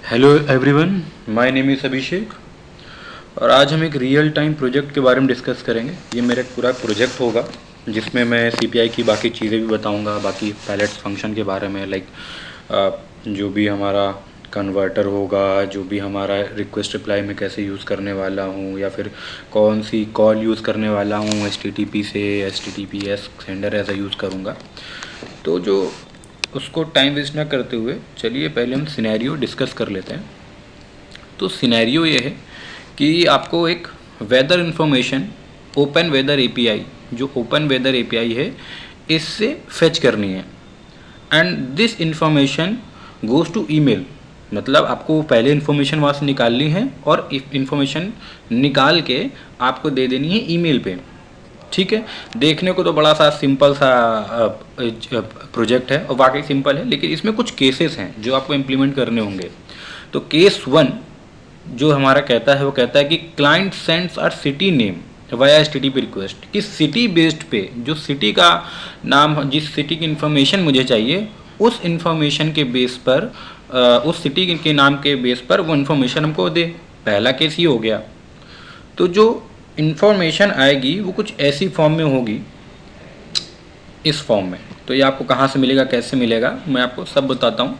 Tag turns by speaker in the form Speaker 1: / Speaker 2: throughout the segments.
Speaker 1: Hello everyone, my name is Abhishek और आज हम एक रियल टाइम प्रोजेक्ट के बारे में डिस्कस करेंगे। ये मेरा एक पूरा प्रोजेक्ट होगा जिसमें मैं सीपीआई की बाकी चीज़ें भी बताऊंगा, बाकी पैलेट्स फंक्शन के बारे में, लाइक जो भी हमारा कन्वर्टर होगा, जो भी हमारा रिक्वेस्ट रिप्लाई में कैसे यूज़ करने वाला हूँ, या फिर कौन सी कॉल यूज़ करने वाला हूँ, एचटीटीपी से एचटीटीपीएस सेंडर ऐसा यूज़ करूँगा। तो जो उसको टाइम वेस्ट ना करते हुए चलिए पहले हम सिनेरियो डिस्कस कर लेते हैं। तो सिनेरियो ये है कि आपको एक weather information open weather API, जो ओपन वेदर एपीआई है, इससे फेच करनी है and this information goes to email. मतलब आपको पहले इन्फॉर्मेशन वहाँ से निकालनी है और इन्फॉर्मेशन निकाल के आपको दे देनी है ईमेल पे। ठीक है, देखने को तो बड़ा सा सिंपल सा प्रोजेक्ट है और वाकई सिंपल है, लेकिन इसमें कुछ केसेस हैं जो आपको इम्प्लीमेंट करने होंगे। तो केस 1 जो हमारा कहता है वो कहता है कि client sends our city name via HTTP request. कि सिटी बेस्ड पे, जो सिटी का नाम, जिस सिटी की इन्फॉर्मेशन मुझे चाहिए, उस इन्फॉर्मेशन के बेस पर, उस सिटी के नाम के बेस पर वो इन्फॉर्मेशन हमको दे। पहला केस ये हो गया। तो जो इन्फॉर्मेशन आएगी वो कुछ ऐसी फॉर्म में होगी, इस फॉर्म में। तो ये आपको कहाँ से मिलेगा, कैसे मिलेगा, मैं आपको सब बताता हूँ।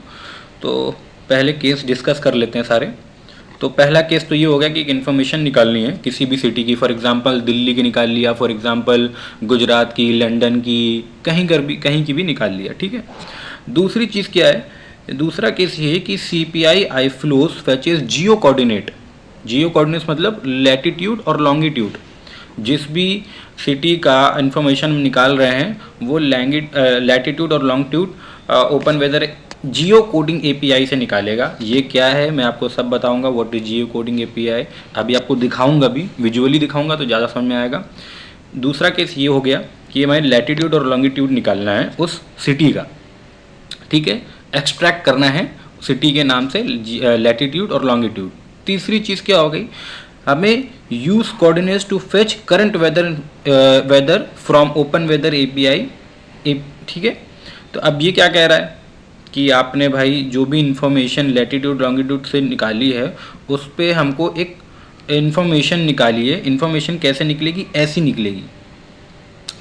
Speaker 1: तो पहले केस डिस्कस कर लेते हैं सारे। तो पहला केस तो ये हो गया कि एक इन्फॉर्मेशन निकालनी है किसी भी सिटी की। फॉर एग्जांपल दिल्ली की निकाल लिया, फॉर एग्जांपल गुजरात की, लंदन की, कहीं की भी निकाल लिया। ठीक है। दूसरी चीज़ क्या है, दूसरा केस ये है कि सीपीआई आई फ्लोस फैचेज जियो कोऑर्डिनेट। जियो कोऑर्डिनेट्स मतलब लैटिट्यूड और लॉन्गिट्यूड। जिस भी सिटी का इंफॉर्मेशन निकाल रहे हैं वो लैटिट्यूड और लॉन्गिट्यूड ओपन वेदर जियो कोडिंग एपीआई से निकालेगा। ये क्या है मैं आपको सब बताऊंगा, what is Jio coding API. अभी आपको दिखाऊंगा, भी विजुअली दिखाऊंगा तो ज़्यादा समझ में आएगा। दूसरा केस ये हो गया कि हमें लैटिट्यूड और लॉन्गिट्यूड निकालना है उस सिटी का। ठीक है, एक्सट्रैक्ट करना है सिटी के नाम से लैटिट्यूड और लॉन्गिट्यूड। तीसरी चीज़ क्या हो गई, हमें use coordinates to fetch current weather from open weather API. ठीक है। तो अब ये क्या कह रहा है कि आपने भाई जो भी इंफॉर्मेशन लैटिट्यूड लॉन्गिट्यूड से निकाली है उस पर हमको एक इंफॉर्मेशन निकालिए। इंफॉर्मेशन कैसे निकलेगी, ऐसी निकलेगी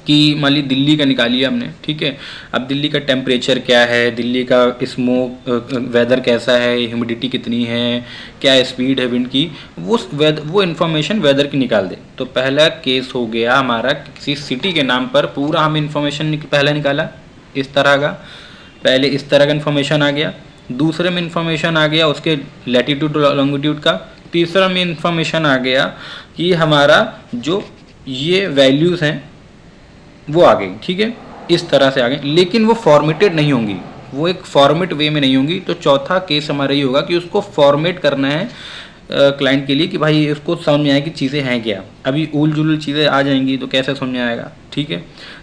Speaker 1: कि मान ली दिल्ली का निकालिए हमने। ठीक है। अब दिल्ली का टेम्परेचर क्या है, दिल्ली का स्मोक वेदर कैसा है, ह्यूमिडिटी कितनी है, क्या स्पीड है विंड की, वो इन्फॉर्मेशन वेदर की निकाल दे। तो पहला केस हो गया हमारा, किसी सिटी के नाम पर पूरा हम इन्फॉर्मेशन पहले निकाला इस तरह का, पहले इस तरह का इन्फॉर्मेशन आ गया। दूसरे में इन्फॉर्मेशन आ गया उसके लैटिट्यूड लॉन्गिट्यूड का। तीसरा में इन्फॉर्मेशन आ गया कि हमारा जो ये वैल्यूज़ हैं वो आ गई। ठीक है, इस तरह से आ गई, लेकिन वो फॉर्मेटेड नहीं होंगी, वो एक फॉर्मेट वे में नहीं होंगी। तो चौथा केस हमारा ये होगा कि उसको फॉर्मेट करना है क्लाइंट के लिए कि भाई इसको समझ में आए कि चीज़ें हैं क्या। अभी उल जुल चीज़ें आ जाएंगी तो कैसे समझ में आएगा। ठीक है।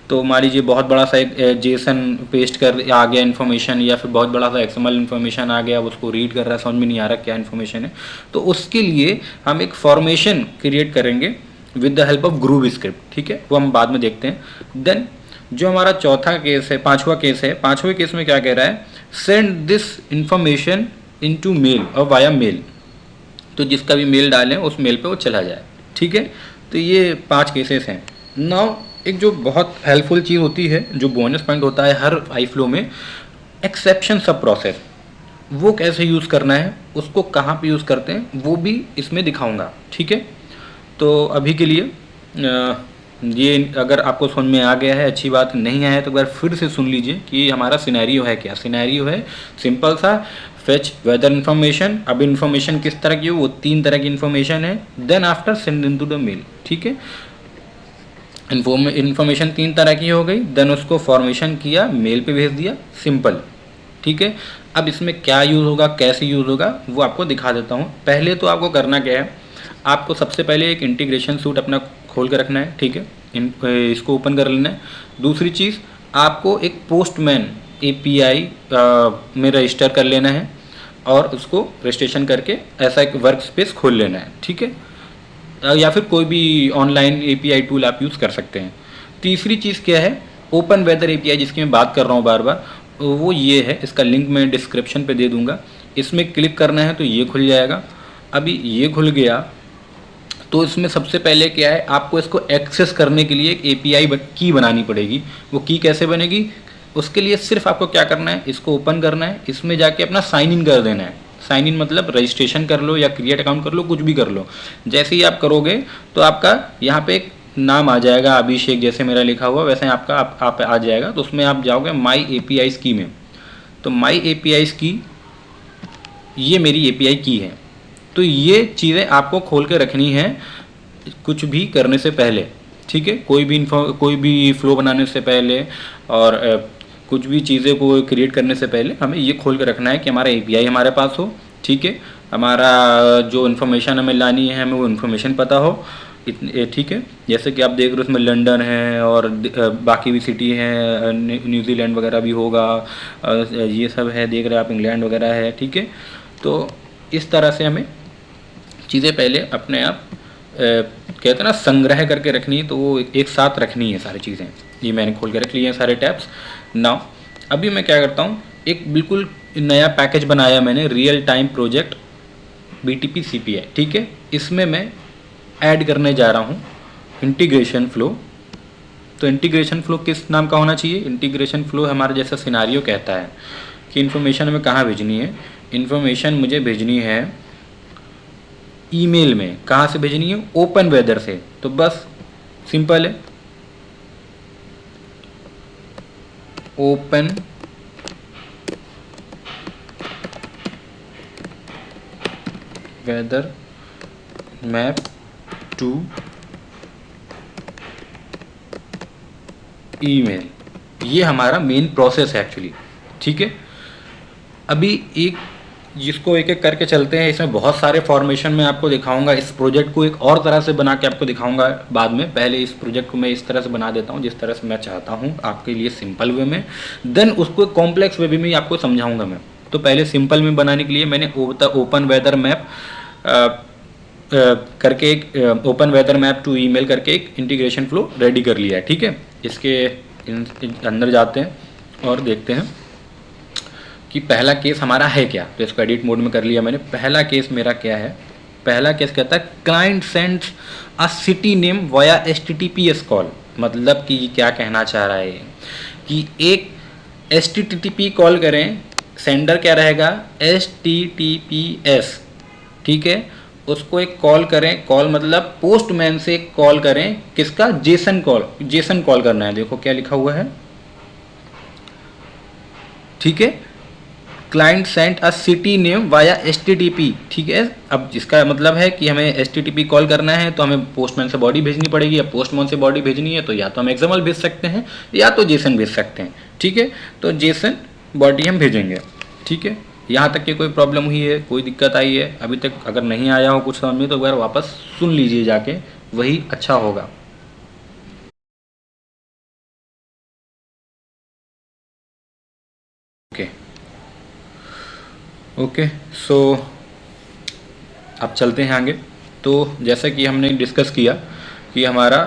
Speaker 1: तो मान लीजिए बहुत बड़ा सा एक जेसन पेस्ट कर आ गया इन्फॉर्मेशन, या फिर बहुत बड़ा सा एक्सएमएल इन्फॉर्मेशन आ गया, उसको रीड कर रहा है, समझ में नहीं आ रहा क्या इन्फॉर्मेशन है। तो उसके लिए हम एक फॉर्मेशन क्रिएट करेंगे with the help of groove script. ठीक है, वो हम बाद में देखते हैं। देन जो हमारा चौथा केस है, पांचवा केस है, पांचवें केस में क्या कह रहा है, send this information into mail और वाया मेल। तो जिसका भी मेल डालें उस मेल पे वो चला जाए। ठीक है। तो ये 5 केसेस हैं। नाउ एक जो बहुत हेल्पफुल चीज़ होती है, जो बोनस पॉइंट होता है हर आई फ्लो में, एक्सेप्शन सब प्रोसेस। वो कैसे यूज़ करना है, उसको कहाँ पे यूज़ करते हैं, वो भी इसमें दिखाऊंगा। ठीक है। तो अभी के लिए ये अगर आपको समझ में आ गया है अच्छी बात, नहीं आया तो एक बार फिर से सुन लीजिए कि हमारा सिनेरियो है क्या। सिनेरियो है सिंपल सा, फेच वेदर इन्फॉर्मेशन। अब इन्फॉर्मेशन किस तरह की हो, वो 3 तरह की इन्फॉर्मेशन है। Then after send in to the mail. ठीक है, इन्फॉर्मेशन 3 तरह की हो गई। देन उसको फॉर्मेशन किया, मेल पे भेज दिया, सिंपल। ठीक है। अब इसमें क्या यूज़ होगा, कैसे यूज़ होगा, वो आपको दिखा देता हूँ। पहले तो आपको करना क्या है, आपको सबसे पहले एक इंटीग्रेशन सूट अपना खोल कर रखना है। ठीक है, इसको ओपन कर लेना है। दूसरी चीज़, आपको एक पोस्टमैन एपीआई में रजिस्टर कर लेना है और उसको रजिस्ट्रेशन करके ऐसा एक वर्क स्पेस खोल लेना है। ठीक है, या फिर कोई भी ऑनलाइन एपीआई टूल आप यूज़ कर सकते हैं। तीसरी चीज़ क्या है, ओपन वेदर एपीआई जिसकी मैं बात कर रहा हूँ बार बार, वो ये है, इसका लिंक मैं डिस्क्रिप्शन पे दे दूंगा। इसमें क्लिक करना है तो ये खुल जाएगा। अभी ये खुल गया तो इसमें सबसे पहले क्या है, आपको इसको एक्सेस करने के लिए एक API की बनानी पड़ेगी। वो की कैसे बनेगी, उसके लिए सिर्फ आपको क्या करना है, इसको ओपन करना है, इसमें जाके अपना साइन इन कर देना है। साइन इन मतलब रजिस्ट्रेशन कर लो या क्रिएट अकाउंट कर लो, कुछ भी कर लो। जैसे ही आप करोगे तो आपका यहाँ पे एक नाम आ जाएगा, अभिषेक जैसे मेरा लिखा हुआ वैसे आपका आप आ जाएगा। तो उसमें आप जाओगे माई APIs की में, तो माई APIs की ये मेरी API की है। तो ये चीज़ें आपको खोल के रखनी है कुछ भी करने से पहले, ठीक है। कोई भी फ्लो बनाने से पहले और कुछ भी चीज़ें को क्रिएट करने से पहले हमें ये खोल के रखना है कि हमारा API हमारे पास हो, ठीक है। हमारा जो इन्फॉर्मेशन हमें लानी है हमें वो इन्फॉर्मेशन पता हो, ठीक है। जैसे कि आप देख रहे हो उसमें लंदन है और बाकी भी सिटी है, न्यूजीलैंड वगैरह भी होगा, ये सब है, देख रहे हैं आप इंग्लैंड वगैरह है, ठीक है। तो इस तरह से हमें चीज़ें पहले अपने आप कहते हैं ना संग्रह करके रखनी है, तो वो एक साथ रखनी है सारी चीज़ें। ये मैंने खोल के रख लिए हैं सारे टैब्स। नाउ अभी मैं क्या करता हूँ, एक बिल्कुल नया पैकेज बनाया मैंने, real time project BTP CPI, ठीक है। इसमें मैं ऐड करने जा रहा हूँ इंटीग्रेशन फ्लो। तो इंटीग्रेशन फ्लो किस नाम का होना चाहिए, इंटीग्रेशन फ्लो हमारा जैसा सिनारियो कहता है कि इन्फॉर्मेशन हमें कहाँ भेजनी है। इन्फॉर्मेशन मुझे भेजनी है ईमेल में। कहाँ से भेजनी है, ओपन वेदर से। तो बस सिंपल है, open weather map to email, ये हमारा मेन प्रोसेस है एक्चुअली, ठीक है। अभी एक जिसको एक एक करके चलते हैं। इसमें बहुत सारे फॉर्मेशन में आपको दिखाऊंगा। इस प्रोजेक्ट को एक और तरह से बना के आपको दिखाऊंगा बाद में। पहले इस प्रोजेक्ट को मैं इस तरह से बना देता हूँ जिस तरह से मैं चाहता हूँ आपके लिए सिंपल वे में, देन उसको कॉम्प्लेक्स वे में आपको समझाऊंगा मैं। तो पहले सिंपल में बनाने के लिए मैंने ओपन वेदर मैप करके एक open weather map to email करके एक इंटीग्रेशन फ्लो रेडी कर लिया है, ठीक है। इसके अंदर जाते हैं और देखते हैं कि पहला केस हमारा है क्या। तो इसको एडिट मोड में कर लिया मैंने। पहला केस मेरा क्या है, पहला केस कहता है क्लाइंट सेंड्स अ city name via HTTPS call. मतलब कि क्या कहना चाह रहा है कि एक HTTP कॉल करें, सेंडर क्या रहेगा HTTPS, ठीक है। उसको एक कॉल करें, कॉल मतलब पोस्टमैन से एक कॉल करें, किसका, जेसन कॉल करना है। देखो क्या लिखा हुआ है, ठीक है। Client sent a city name via HTTP, ठीक है। अब इसका मतलब है कि हमें HTTP कॉल करना है तो हमें पोस्टमैन से बॉडी भेजनी पड़ेगी। या पोस्टमैन से बॉडी भेजनी है तो या तो हम एक्सएमएल भेज सकते हैं या तो जेसन भेज सकते हैं, ठीक है। तो जेसन बॉडी हम भेजेंगे, ठीक है। यहाँ तक की कोई प्रॉब्लम हुई है, कोई दिक्कत आई है अभी तक? अगर नहीं आया हो कुछ समझ में तो एक बार वापस सुन लीजिए जाके, वही अच्छा होगा। ओके ओके, सो अब चलते हैं आगे। तो जैसा कि हमने डिस्कस किया कि हमारा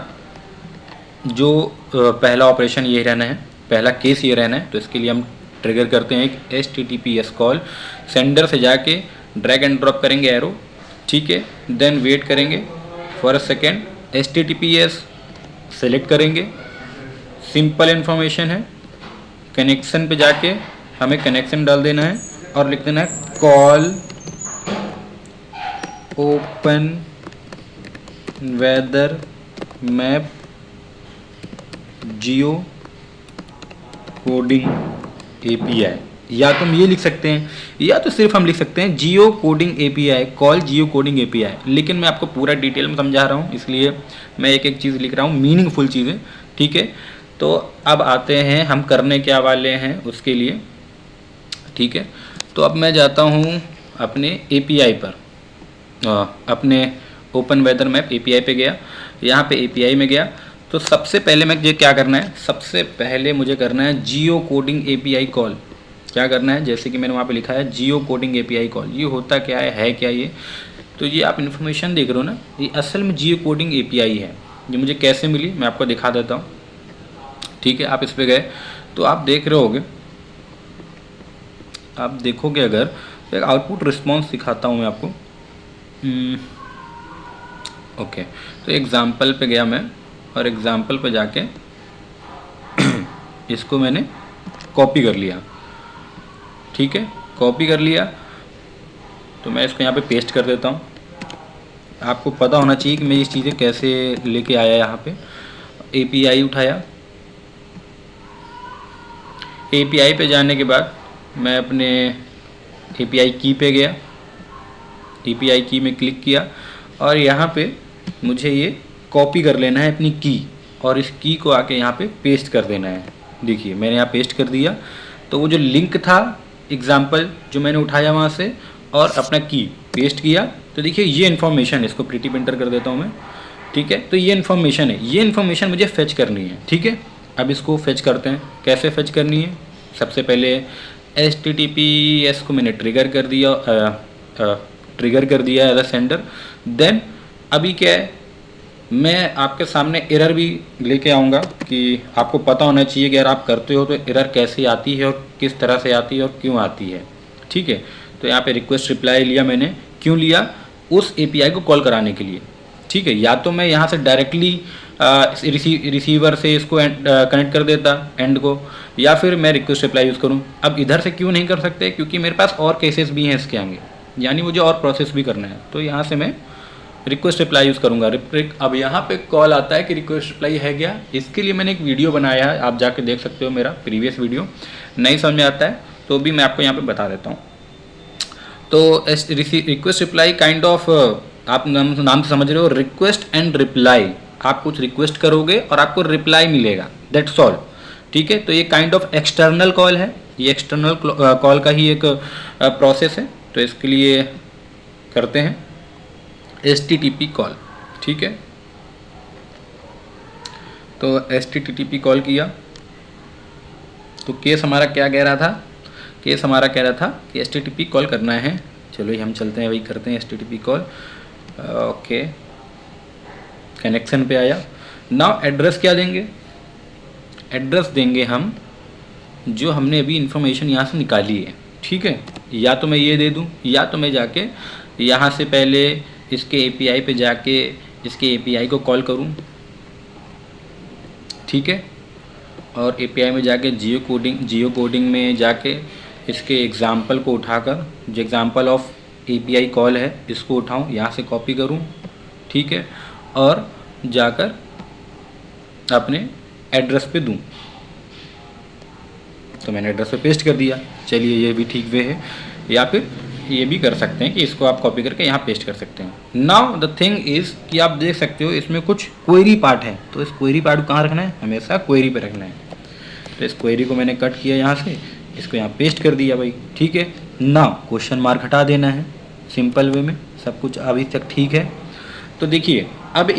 Speaker 1: जो पहला ऑपरेशन ये रहना है, पहला केस ये रहना है। तो इसके लिए हम ट्रिगर करते हैं एक HTTPS कॉल। सेंडर से जाके ड्रैग एंड ड्रॉप करेंगे एरो, ठीक है। देन वेट करेंगे for a second, HTTPS select करेंगे। सिंपल इन्फॉर्मेशन है। कनेक्शन पे जाके हमें कनेक्शन डाल देना है और लिख देना है कॉल ओपन वेदर मैप जियो कोडिंग API। या तो हम ये लिख सकते हैं या तो सिर्फ हम लिख सकते हैं जियो कोडिंग API, कॉल जियो कोडिंग API। लेकिन मैं आपको पूरा डिटेल में समझा रहा हूँ, इसलिए मैं एक एक चीज़ लिख रहा हूँ, मीनिंगफुल चीज़ें, ठीक है। तो अब आते हैं हम करने क्या वाले हैं उसके लिए, ठीक है। तो अब मैं जाता हूँ अपने API पर, अपने ओपन वेदर मैप API पे गया। यहाँ पे API में गया तो सबसे पहले मुझे क्या करना है, सबसे पहले मुझे करना है जियो कोडिंग API कॉल। क्या करना है, जैसे कि मैंने वहाँ पे लिखा है जियो कोडिंग API कॉल। ये होता क्या है क्या ये, तो ये आप इन्फॉर्मेशन देख रहे हो ना, ये असल में जियो कोडिंग API है। ये मुझे कैसे मिली मैं आपको दिखा देता हूँ, ठीक है। आप इस पर गए तो आप देख रहे होगे, आप देखोगे अगर तो एक आउटपुट रिस्पॉन्स दिखाता हूँ मैं आपको। ओके, तो एग्ज़ाम्पल पे गया मैं और एग्ज़ाम्पल पे जाके इसको मैंने कॉपी कर लिया। ठीक है, कॉपी कर लिया तो मैं इसको यहाँ पे पेस्ट कर देता हूँ। आपको पता होना चाहिए कि मैं ये चीज़ें कैसे लेके आया। यहाँ पे एपीआई उठाया, एपीआई पे जाने के बाद मैं अपने एपीआई की पे गया, एपीआई की में क्लिक किया और यहाँ पे मुझे ये कॉपी कर लेना है अपनी की और इस की को आके यहाँ पे पेस्ट कर देना है। देखिए मैंने यहाँ पेस्ट कर दिया, तो वो जो लिंक था एग्जाम्पल जो मैंने उठाया वहाँ से और अपना की पेस्ट किया, तो देखिए ये इन्फॉर्मेशन है। इसको प्रीटी पेंटर कर देता हूँ मैं। ठीक है, तो ये इन्फॉर्मेशन है, ये इन्फॉर्मेशन मुझे फेच करनी है। ठीक है, अब इसको फेच करते हैं। कैसे फेच करनी है? सबसे पहले HTTPS को मैंने ट्रिगर कर दिया, एज अ सेंडर। देन अभी क्या है, मैं आपके सामने एरर भी लेके आऊँगा कि आपको पता होना चाहिए कि अगर आप करते हो तो एरर कैसे आती है और किस तरह से आती है और क्यों आती है। ठीक है, तो यहाँ पे रिक्वेस्ट रिप्लाई लिया मैंने। क्यों लिया? उस एपीआई को कॉल कराने के लिए। ठीक है, या तो मैं यहाँ से डायरेक्टली रिसीवर से इसको कनेक्ट कर देता एंड को, या फिर मैं रिक्वेस्ट रिप्लाई यूज़ करूँ। अब इधर से क्यों नहीं कर सकते? क्योंकि मेरे पास और केसेस भी हैं इसके आगे, यानी मुझे और प्रोसेस भी करना है। तो यहाँ से मैं रिक्वेस्ट रिप्लाई यूज़ करूँगा। अब यहाँ पे कॉल आता है कि रिक्वेस्ट रिप्लाई है क्या, इसके लिए मैंने एक वीडियो बनाया है, आप जाके देख सकते हो मेरा प्रीवियस वीडियो। नहीं समझ में आता है तो भी मैं आपको यहाँ पे बता देता हूँ। तो रिक्वेस्ट रिप्लाई काइंड ऑफ, आप नाम से समझ रहे हो, रिक्वेस्ट एंड रिप्लाई। आप कुछ रिक्वेस्ट करोगे और आपको रिप्लाई मिलेगा, दैट्स ऑल। ठीक है, तो ये काइंड ऑफ एक्सटर्नल कॉल है, ये एक्सटर्नल कॉल का ही एक प्रोसेस है। तो इसके लिए करते हैं HTTP कॉल। ठीक है, तो HTTP कॉल किया तो केस हमारा क्या कह रहा था? केस हमारा कह रहा था कि HTTP कॉल करना है। चलो हम चलते हैं, वही करते हैं HTTP कॉल। ओके, कनेक्शन पे आया। नाउ एड्रेस क्या देंगे? एड्रेस देंगे हम जो हमने अभी इंफॉर्मेशन यहाँ से निकाली है। ठीक है, या तो मैं ये दे दूँ, या तो मैं जाके यहाँ से पहले इसके एपीआई पे जाके इसके एपीआई को कॉल करूँ। ठीक है, और एपीआई में जाके जियो कोडिंग में जाके इसके एग्ज़ाम्पल को उठाकर, जो एग्ज़ाम्पल ऑफ एपीआई कॉल है इसको उठाऊँ, यहाँ से कॉपी करूँ। ठीक है, और जाकर अपने एड्रेस पे दूँ। तो मैंने एड्रेस पे पेस्ट कर दिया। चलिए ये भी ठीक वे है, या फिर ये भी कर सकते हैं कि इसको आप कॉपी करके यहाँ पेस्ट कर सकते हैं। नाउ द थिंग इज़ कि आप देख सकते हो इसमें कुछ क्वेरी पार्ट है, तो इस क्वेरी पार्ट को कहाँ रखना है? हमेशा क्वेरी पे रखना है। तो इस क्वेरी को मैंने कट किया यहाँ से, इसको यहाँ पेस्ट कर दिया भाई। ठीक है, नाउ क्वेश्चन मार्क हटा देना है सिंपल वे में। सब कुछ अभी तक ठीक है। तो देखिए अब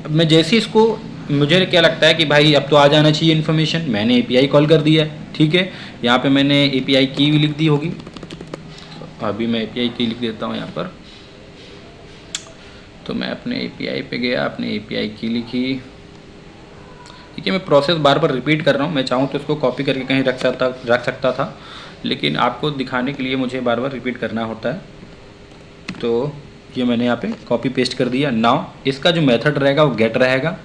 Speaker 1: मैं जैसे इसको, मुझे क्या लगता है कि भाई अब तो आ जाना चाहिए इन्फॉर्मेशन। मैंने एपीआई कॉल कर दिया है। ठीक है, यहाँ पे मैंने एपीआई की भी लिख दी होगी। अभी मैं एपीआई की लिख देता हूँ यहाँ पर। तो मैं अपने एपीआई पे गया, अपने एपीआई की लिखी। ठीक है, मैं प्रोसेस बार बार रिपीट कर रहा हूँ। मैं चाहूँ तो इसको कॉपी करके कहीं रख सकता था, लेकिन आपको दिखाने के लिए मुझे बार बार रिपीट करना होता है। तो ये मैंने यहाँ पे कॉपी पेस्ट कर दिया। नाउ इसका जो मेथड रहेगा वो गेट रहेगा।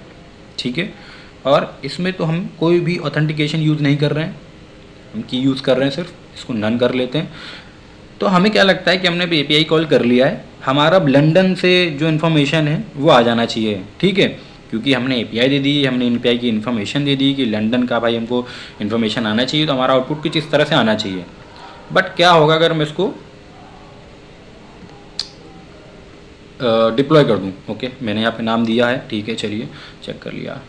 Speaker 1: ठीक है, और इसमें तो हम कोई भी ऑथेंटिकेशन यूज़ नहीं कर रहे हैं, हम की यूज़ कर रहे हैं, सिर्फ इसको नन कर लेते हैं। तो हमें क्या लगता है कि हमने भी एपीआई कॉल कर लिया है, हमारा लंदन से जो इन्फॉर्मेशन है वो आ जाना चाहिए। ठीक है, क्योंकि हमने एपीआई दे दी, हमने एपीआई की इन्फॉर्मेशन दे दी कि लंदन का भाई हमको इन्फॉर्मेशन आना चाहिए, तो हमारा आउटपुट कुछ इस तरह से आना चाहिए। बट क्या होगा अगर मैं इसको डिप्लॉय कर दूं? ओके, मैंने यहाँ पे नाम दिया है। ठीक है, चलिए चेक कर लिया।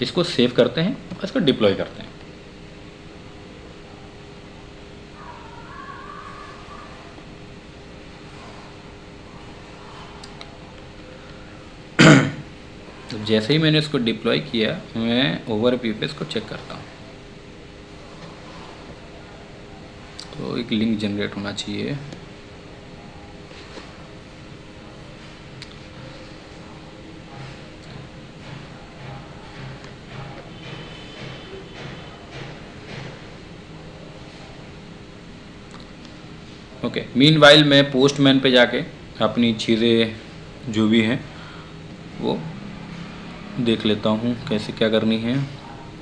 Speaker 1: इसको सेव करते हैं और इसको डिप्लॉय करते हैं। तो जैसे ही मैंने इसको डिप्लॉय किया, मैं ओवरव्यू पे इसको चेक करता हूँ। तो एक लिंक जनरेट होना चाहिए। ओके, मीनवाइल मैं पोस्टमैन पे जाके अपनी चीज़ें जो भी हैं वो देख लेता हूँ कैसे क्या करनी है।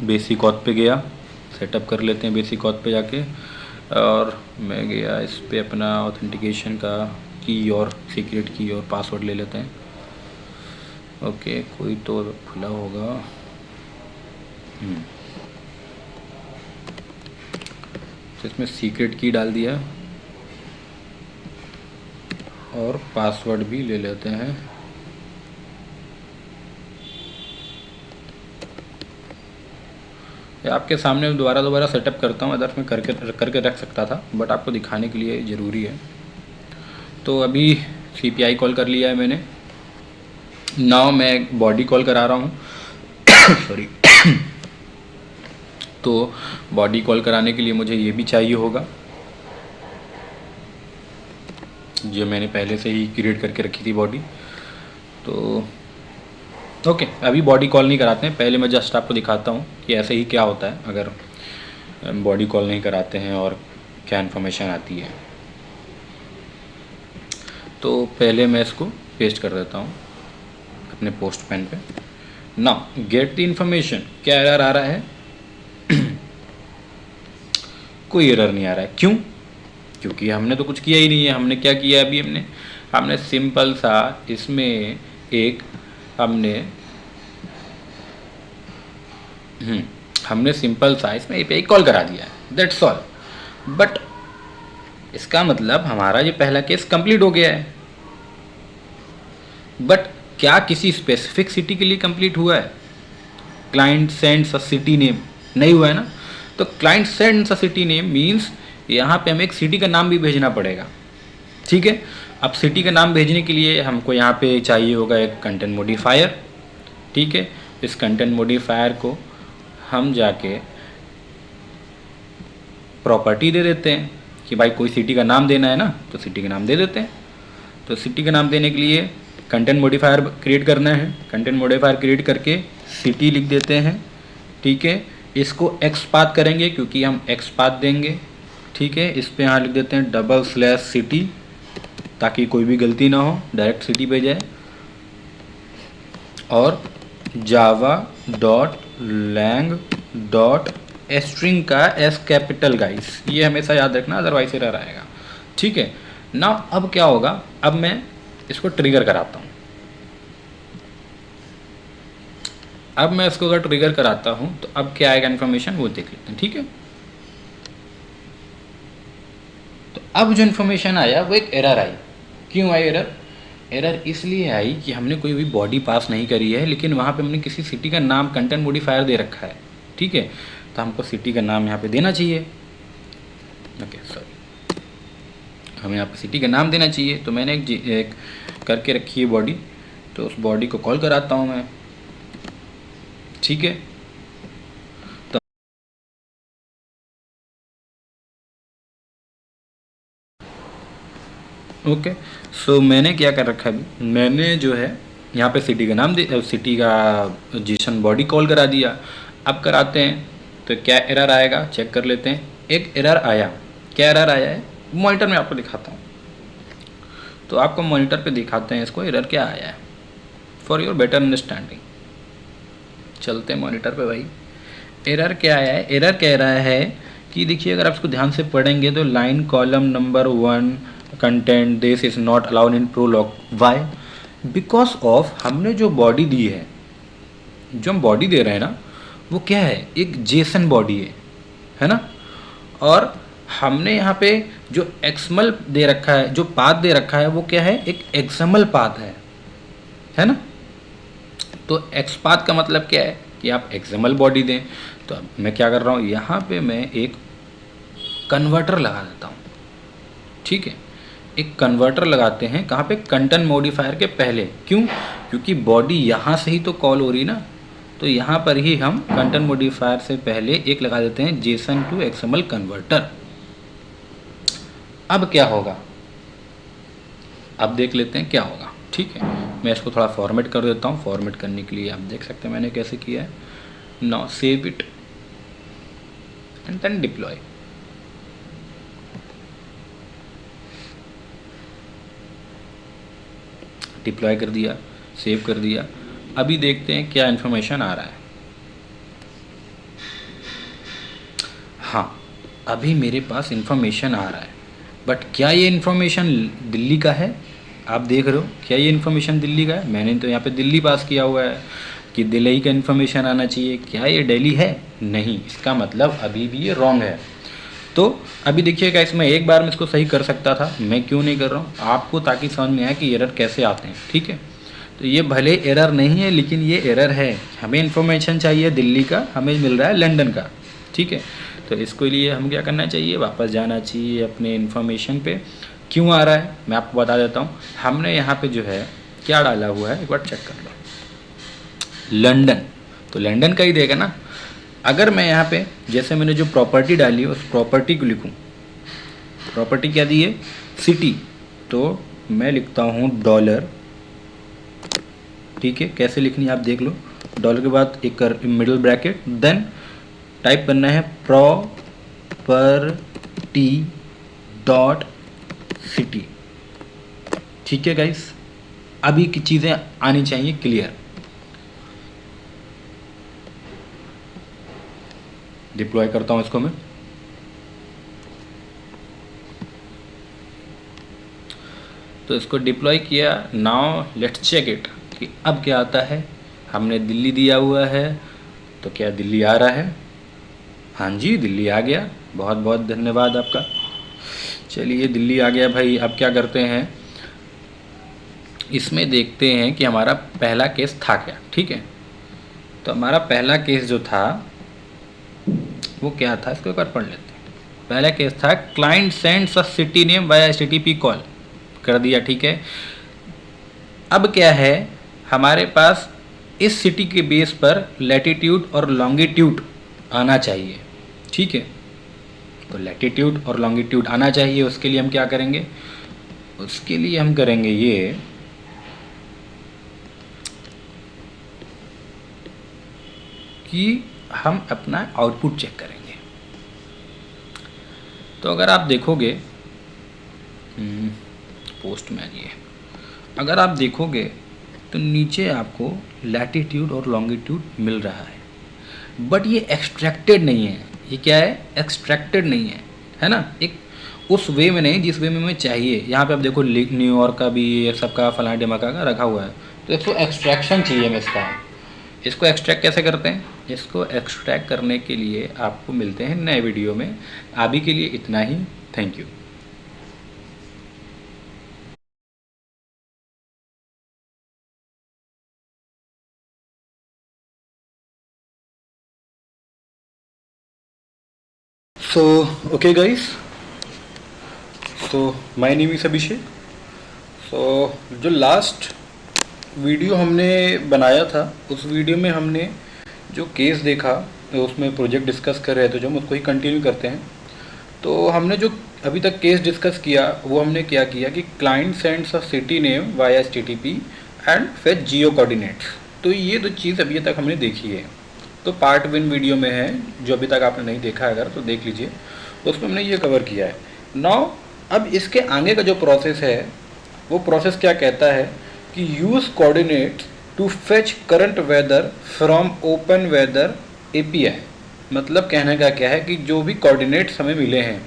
Speaker 1: बेसिक ऑथ पे गया, सेटअप कर लेते हैं बेसिक ऑथ पे जाके, और मैं गया इस पे अपना ऑथेंटिकेशन का की और सीक्रेट की और पासवर्ड ले लेते हैं। ओके, कोई तो खुला होगा। तो इसमें सीक्रेट की डाल दिया और पासवर्ड भी ले लेते हैं। आपके सामने दोबारा सेटअप करता हूँ, अदर मैं करके रख सकता था, बट आपको दिखाने के लिए ज़रूरी है। तो अभी CPI कॉल कर लिया है मैंने। नाउ मैं बॉडी कॉल करा रहा हूँ सॉरी। तो बॉडी कॉल कराने के लिए मुझे ये भी चाहिए होगा, जो मैंने पहले से ही क्रिएट करके रखी थी बॉडी। तो ओके, अभी बॉडी कॉल नहीं कराते हैं, पहले मैं जस्ट आपको दिखाता हूँ कि ऐसे ही क्या होता है अगर बॉडी कॉल नहीं कराते हैं और क्या इन्फॉर्मेशन आती है। तो पहले मैं इसको पेस्ट कर देता हूँ अपने पोस्टमैन पे। नाउ गेट द इन्फॉर्मेशन, क्या एरर आ रहा है? कोई एरर नहीं आ रहा है। क्यों? क्योंकि हमने तो कुछ किया ही नहीं है। हमने क्या किया अभी? हमने सिंपल सा इसमें एक हमने सिंपल सा इसमें API कॉल करा दिया है, दैट्स ऑल। बट इसका मतलब हमारा ये पहला केस कंप्लीट हो गया है। बट क्या किसी स्पेसिफिक सिटी के लिए कंप्लीट हुआ है? क्लाइंट सेंड्स अ सिटी नेम, नहीं हुआ है ना। तो क्लाइंट सेंड्स अ सिटी नेम मीन्स यहाँ पे हमें एक सिटी का नाम भी भेजना पड़ेगा, ठीक है। अब सिटी का नाम भेजने के लिए हमको यहाँ पे चाहिए होगा एक कंटेंट मॉडिफायर, ठीक है। इस कंटेंट मॉडिफायर को हम जाके प्रॉपर्टी दे देते हैं कि भाई कोई सिटी का नाम देना है ना, तो सिटी का नाम दे देते हैं। तो सिटी का नाम देने के लिए कंटेंट मॉडिफायर क्रिएट करना है। कंटेंट मॉडिफायर क्रिएट करके सिटी लिख देते हैं, ठीक है। इसको एक्सपाथ करेंगे क्योंकि हम एक्सपाथ देंगे, ठीक है। इस पे यहाँ लिख देते हैं /city ताकि कोई भी गलती ना हो, डायरेक्ट सिटी पे जाए। और java.lang.string का S कैपिटल गाइस, ये हमेशा याद रखना, अदरवाइज एरर आएगा, ठीक है ना। अब क्या होगा? अब मैं इसको ट्रिगर कराता हूँ। अब मैं इसको अगर ट्रिगर कराता हूँ तो अब क्या आएगा इन्फॉर्मेशन, वो देख लेते हैं, ठीक है। तो अब जो इन्फॉर्मेशन आया वो एक एरर आई। क्यों आई एरर? एरर इसलिए आई कि हमने कोई भी बॉडी पास नहीं करी है, लेकिन वहाँ पे हमने किसी सिटी का नाम कंटेंट मॉडिफायर दे रखा है, ठीक है। तो हमको सिटी का नाम यहाँ पे देना चाहिए। ओके सॉरी, हमें यहाँ पे सिटी का नाम देना चाहिए। तो मैंने एक करके रखी है बॉडी, तो उस बॉडी को कॉल कराता हूँ मैं, ठीक है। तो ओके, सो मैंने क्या कर रखा है अभी, मैंने जो है यहाँ पे सिटी का नाम सिटी का जीसन बॉडी कॉल करा दिया। अब कराते हैं तो क्या एरर आएगा चेक कर लेते हैं। एक एरर आया। क्या एरर आया है? मॉनिटर में आपको दिखाता हूँ। तो आपको मॉनिटर पे दिखाते हैं इसको एरर क्या आया है, फॉर योर बेटर अंडरस्टैंडिंग। चलते हैं मॉनिटर पे भाई। एरर क्या आया है? एरर कह रहा है कि देखिए, अगर आप इसको ध्यान से पढ़ेंगे तो line column number 1 content this is not allowed in prolog. Why? Because of हमने जो बॉडी दी है, जो हम बॉडी दे रहे हैं ना, वो क्या है? एक जेसन बॉडी है ना। और हमने यहाँ पे जो एक्समल दे रखा है, जो पाथ दे रखा है, वो क्या है? एक एक्समल पाथ है ना। तो एक्स पाथ का मतलब क्या है कि आप एक्समल बॉडी दें। तो अब मैं क्या कर रहा हूँ, यहाँ पे मैं एक कन्वर्टर लगा देता हूँ, ठीक है। एक कन्वर्टर लगाते हैं कहाँ पे? कंटेंट मॉडिफायर के पहले। क्यों? क्योंकि बॉडी यहाँ से ही तो कॉल हो रही ना, तो यहाँ पर ही हम कंटेंट मॉडिफायर से पहले एक लगा देते हैं जेसन टू एक्सएमएल कन्वर्टर। अब क्या होगा, अब देख लेते हैं क्या होगा, ठीक है। मैं इसको थोड़ा फॉर्मेट कर देता हूँ। फॉर्मेट करने के लिए आप देख सकते हैं मैंने कैसे किया है। Now save it and then deploy. Deploy कर दिया, सेव कर दिया। अभी देखते हैं क्या इन्फॉर्मेशन आ रहा है। हाँ, अभी मेरे पास इन्फॉर्मेशन आ रहा है, बट क्या ये इन्फॉर्मेशन दिल्ली का है? आप देख रहे हो, क्या ये इन्फॉर्मेशन दिल्ली का है? मैंने तो यहाँ पे दिल्ली पास किया हुआ है कि दिल्ली का इन्फॉर्मेशन आना चाहिए। क्या ये दिल्ली है? नहीं, इसका मतलब अभी भी ये रॉन्ग है। तो अभी देखिएगा, इसमें एक बार में इसको सही कर सकता था, मैं क्यों नहीं कर रहा हूँ आपको, ताकि समझ में आए कि एरर कैसे आते हैं। ठीक है, तो ये भले एरर नहीं है, लेकिन ये एरर है। हमें इन्फॉर्मेशन चाहिए दिल्ली का, हमें मिल रहा है लंदन का। ठीक है, तो इसके लिए हम क्या करना चाहिए, वापस जाना चाहिए अपने इन्फॉर्मेशन पे। क्यों आ रहा है मैं आपको बता देता हूँ। हमने यहाँ पे जो है क्या डाला हुआ है, एक बार चेक कर लो, लंदन, तो लंदन का ही देगा ना। अगर मैं यहाँ पे जैसे मैंने जो प्रॉपर्टी डाली है उस प्रॉपर्टी को लिखूँ, प्रॉपर्टी क्या दी है, सिटी, तो मैं लिखता हूँ डॉलर। ठीक है, कैसे लिखनी है आप देख लो, डॉलर के बाद एक मिडिल ब्रैकेट, देन टाइप करना है प्रॉपर्टी डॉट सिटी। ठीक है गाइस, अभी की चीज़ें आनी चाहिए क्लियर। डिप्लॉय करता हूँ इसको मैं। तो इसको डिप्लॉय किया, नाउ लेट्स चेक इट कि अब क्या आता है। हमने दिल्ली दिया हुआ है, तो क्या दिल्ली आ रहा है? हाँ जी, दिल्ली आ गया, बहुत बहुत धन्यवाद आपका। चलिए, दिल्ली आ गया भाई। अब क्या करते हैं, इसमें देखते हैं कि हमारा पहला केस था क्या। ठीक है, तो हमारा पहला केस जो था वो क्या था, इसको एक बार पढ़ लेते हैं। पहला केस था क्लाइंट सेंड्स अ city name via HTTP call, कर दिया। ठीक है, अब क्या है, हमारे पास इस सिटी के बेस पर लैटिट्यूड और लॉन्गिट्यूड आना चाहिए। ठीक है, तो लैटिट्यूड और लॉन्गिट्यूड आना चाहिए। उसके लिए हम क्या करेंगे, उसके लिए हम करेंगे ये, कि हम अपना आउटपुट चेक करेंगे। तो अगर आप देखोगे, पोस्टमैन, ये अगर आप देखोगे तो नीचे आपको लैटिट्यूड और लॉन्गिट्यूड मिल रहा है, बट ये एक्सट्रैक्टेड नहीं है। ये क्या है, एक्सट्रैक्टेड नहीं है ना, एक उस वे में नहीं जिस वे में हमें चाहिए। यहाँ पे आप देखो न्यूयॉर्क का भी, ये सबका फलाना ढिमाका का रखा हुआ है, तो इसको एक्सट्रैक्शन चाहिए हमें इसका। इसको एक्सट्रैक्ट कैसे करते हैं, इसको एक्सट्रैक्ट करने के लिए आपको मिलते हैं नए वीडियो में। अभी के लिए इतना ही, thank you. So, okay guys, so my name is Abhishek. so जो लास्ट वीडियो हमने बनाया था, उस वीडियो में हमने जो केस देखा, तो उसमें प्रोजेक्ट डिस्कस कर रहे थे, जो हम उसको ही कंटिन्यू करते हैं। तो हमने जो अभी तक केस डिस्कस किया, वो हमने क्या किया कि client sends a city name via HTTP and fetch Jio coordinates. तो ये दो चीज़ अभी तक हमने देखी है। तो पार्ट 1 वीडियो में है, जो अभी तक आपने नहीं देखा अगर, तो देख लीजिए, उसमें हमने ये कवर किया है। नाउ अब इसके आगे का जो प्रोसेस है, वो प्रोसेस क्या कहता है कि use coordinates to fetch current weather from open weather API। मतलब कहने का क्या है कि जो भी कोऑर्डिनेट्स हमें मिले हैं,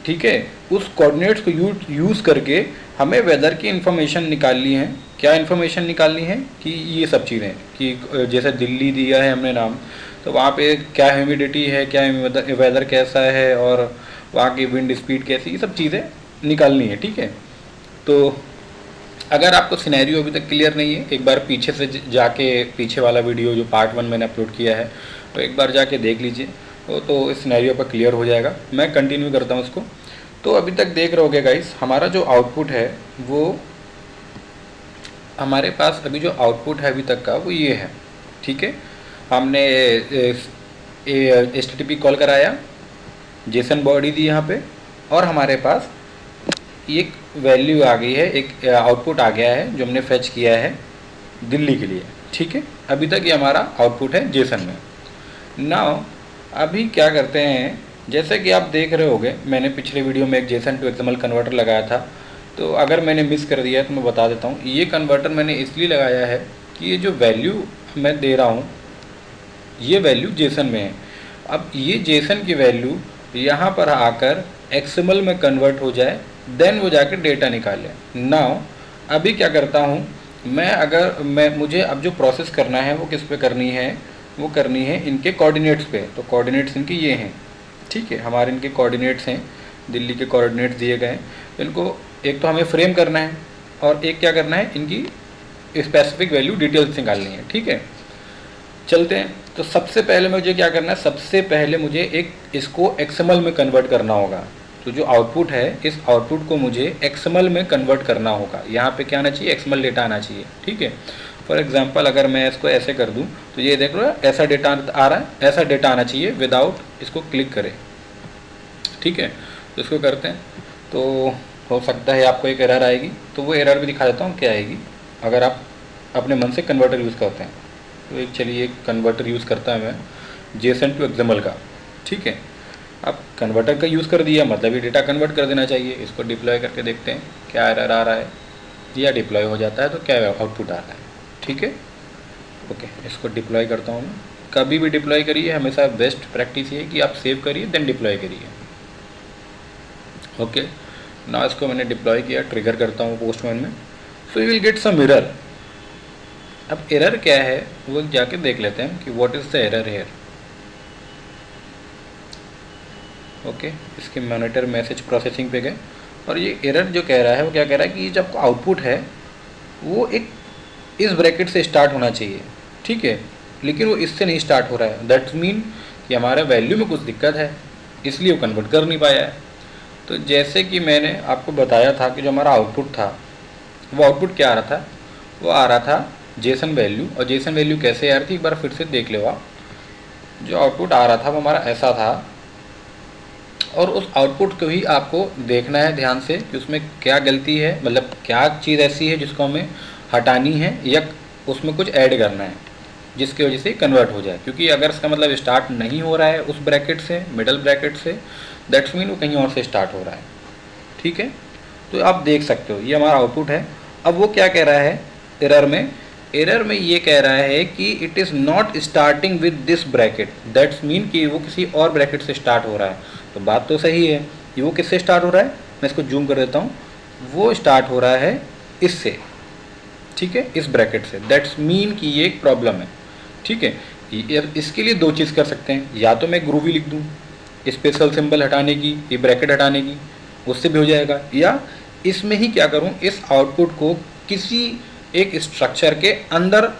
Speaker 1: ठीक है, उस कोऑर्डिनेट्स को यूज़ करके हमें वेदर की इन्फॉर्मेशन निकालनी है। क्या इन्फॉर्मेशन निकालनी है कि ये सब चीज़ें, कि जैसे दिल्ली दिया है हमने नाम, तो वहाँ पे क्या ह्यूमिडिटी है, क्या वेदर कैसा है, और वहाँ की विंड स्पीड कैसी, ये सब चीज़ें निकालनी है। ठीक है, तो अगर आपको सिनेरियो अभी तक क्लियर नहीं है, एक बार पीछे से जाके, पीछे वाला वीडियो जो पार्ट 1 मैंने अपलोड किया है, तो एक बार जाके देख लीजिए, तो इस सिनेरियो पर क्लियर हो जाएगा। मैं कंटिन्यू करता हूँ उसको। तो अभी तक देख रहे होगे गाइस, हमारा जो आउटपुट है, वो हमारे पास अभी जो आउटपुट है अभी तक का, वो ये है। ठीक है, हमने HTTP कॉल कराया, जेसन बॉडी दी यहाँ पे, और हमारे पास एक वैल्यू आ गई है, एक आउटपुट आ गया है जो हमने फेच किया है दिल्ली के लिए। ठीक है, अभी तक ये हमारा आउटपुट है जेसन में। नाउ अभी क्या करते हैं, जैसे कि आप देख रहे होगे, मैंने पिछले वीडियो में एक जेसन टू XML कन्वर्टर लगाया था। तो अगर मैंने मिस कर दिया है तो मैं बता देता हूँ। ये कन्वर्टर मैंने इसलिए लगाया है कि ये जो वैल्यू मैं दे रहा हूँ ये वैल्यू जेसन में है। अब ये जेसन की वैल्यू यहाँ पर आकर एक्सएमएल में कन्वर्ट हो जाए, देन वो जाके डेटा निकाले। नाउ अभी क्या करता हूँ मैं, अगर मुझे अब जो प्रोसेस करना है वो किस पे करनी है, वो करनी है इनके कोऑर्डिनेट्स पे। तो कोऑर्डिनेट्स इनके ये हैं, ठीक है, हमारे इनके कोऑर्डिनेट्स हैं, दिल्ली के कोऑर्डिनेट्स दिए गए हैं। इनको एक तो हमें फ्रेम करना है और एक क्या करना है, इनकी स्पेसिफिक वैल्यू डिटेल्स निकालनी है, ठीक है। चलते हैं। तो सबसे पहले मुझे क्या करना है, सबसे पहले मुझे एक इसको एक्सएमएल में कन्वर्ट करना होगा। तो जो आउटपुट है इस आउटपुट को मुझे एक्सएमएल में कन्वर्ट करना होगा। यहाँ पे क्या आना चाहिए, एक्सएमएल डेटा आना चाहिए, ठीक है। फॉर एग्जांपल अगर मैं इसको ऐसे कर दूँ तो ये देख लो ऐसा डेटा आ रहा है, ऐसा डेटा आना चाहिए विदाउट इसको क्लिक करें, ठीक है। तो इसको करते हैं तो हो सकता है आपको एक एरर आएगी, तो वो एरर भी दिखा देता हूँ क्या आएगी अगर आप अपने मन से कन्वर्टर यूज़ करते हैं। तो एक चलिए एक कन्वर्टर यूज़ करता है मैं जेसन टू एक्सएमएल का, ठीक है। अब कन्वर्टर का यूज़ कर दिया मतलब ये डेटा कन्वर्ट कर देना चाहिए। इसको डिप्लॉय करके देखते हैं क्या एरर आ रहा है, या डिप्लॉय हो जाता है तो क्या आउटपुट आ रहा है, ठीक है। ओके, इसको डिप्लॉय करता हूँ मैं। कभी भी डिप्लॉय करिए, हमेशा बेस्ट प्रैक्टिस ये है कि आप सेव करिए देन डिप्लॉय करिए। ओके, ना इसको मैंने डिप्लॉय किया, ट्रिगर करता हूँ पोस्टमैन में। So you will get some error. अब एरर क्या है वो जाके देख लेते हैं कि what is the error here. Okay, इसके मॉनिटर मैसेज प्रोसेसिंग पे गए और ये एरर जो कह रहा है वो क्या कह रहा है कि जब आउटपुट है वो एक इस ब्रैकेट से स्टार्ट होना चाहिए, ठीक है, लेकिन वो इससे नहीं स्टार्ट हो रहा है। दैट्स मीन कि हमारे वैल्यू में कुछ दिक्कत है, इसलिए वो कन्वर्ट कर नहीं पाया है। तो जैसे कि मैंने आपको बताया था कि जो हमारा आउटपुट था वो आउटपुट क्या आ रहा था, वो आ रहा था जेसन वैल्यू। और जेसन वैल्यू कैसे आ रही थी एक बार फिर से देख लो आप। जो आउटपुट आ रहा था वो हमारा ऐसा था, और उस आउटपुट को ही आपको देखना है ध्यान से कि उसमें क्या गलती है, मतलब क्या चीज़ ऐसी है जिसको हमें हटानी है या उसमें कुछ ऐड करना है जिसकी वजह से कन्वर्ट हो जाए। क्योंकि अगर इसका मतलब स्टार्ट नहीं हो रहा है उस ब्रैकेट से, मिडल ब्रैकेट से, दैट्स मीन वो कहीं और से स्टार्ट हो रहा है, ठीक है। तो आप देख सकते हो ये हमारा आउटपुट है। अब वो क्या कह रहा है एरर में, एरर में ये कह रहा है कि it is not starting with this bracket, that's mean कि वो किसी और ब्रैकेट से स्टार्ट हो रहा है। तो बात तो सही है कि वो किससे स्टार्ट हो रहा है, मैं इसको जूम कर देता हूँ, वो स्टार्ट हो रहा है इससे, ठीक है, इस ब्रैकेट से। दैट्स मीन कि ये एक प्रॉब्लम है, ठीक है। इसके लिए दो चीज़ कर सकते हैं, या तो मैं ग्रूवी लिख दूँ स्पेशल सिंबल हटाने की, ये ब्रैकेट हटाने की, उससे भी हो जाएगा, या इसमें ही क्या करूँ इस आउटपुट को किसी एक स्ट्रक्चर के अंदर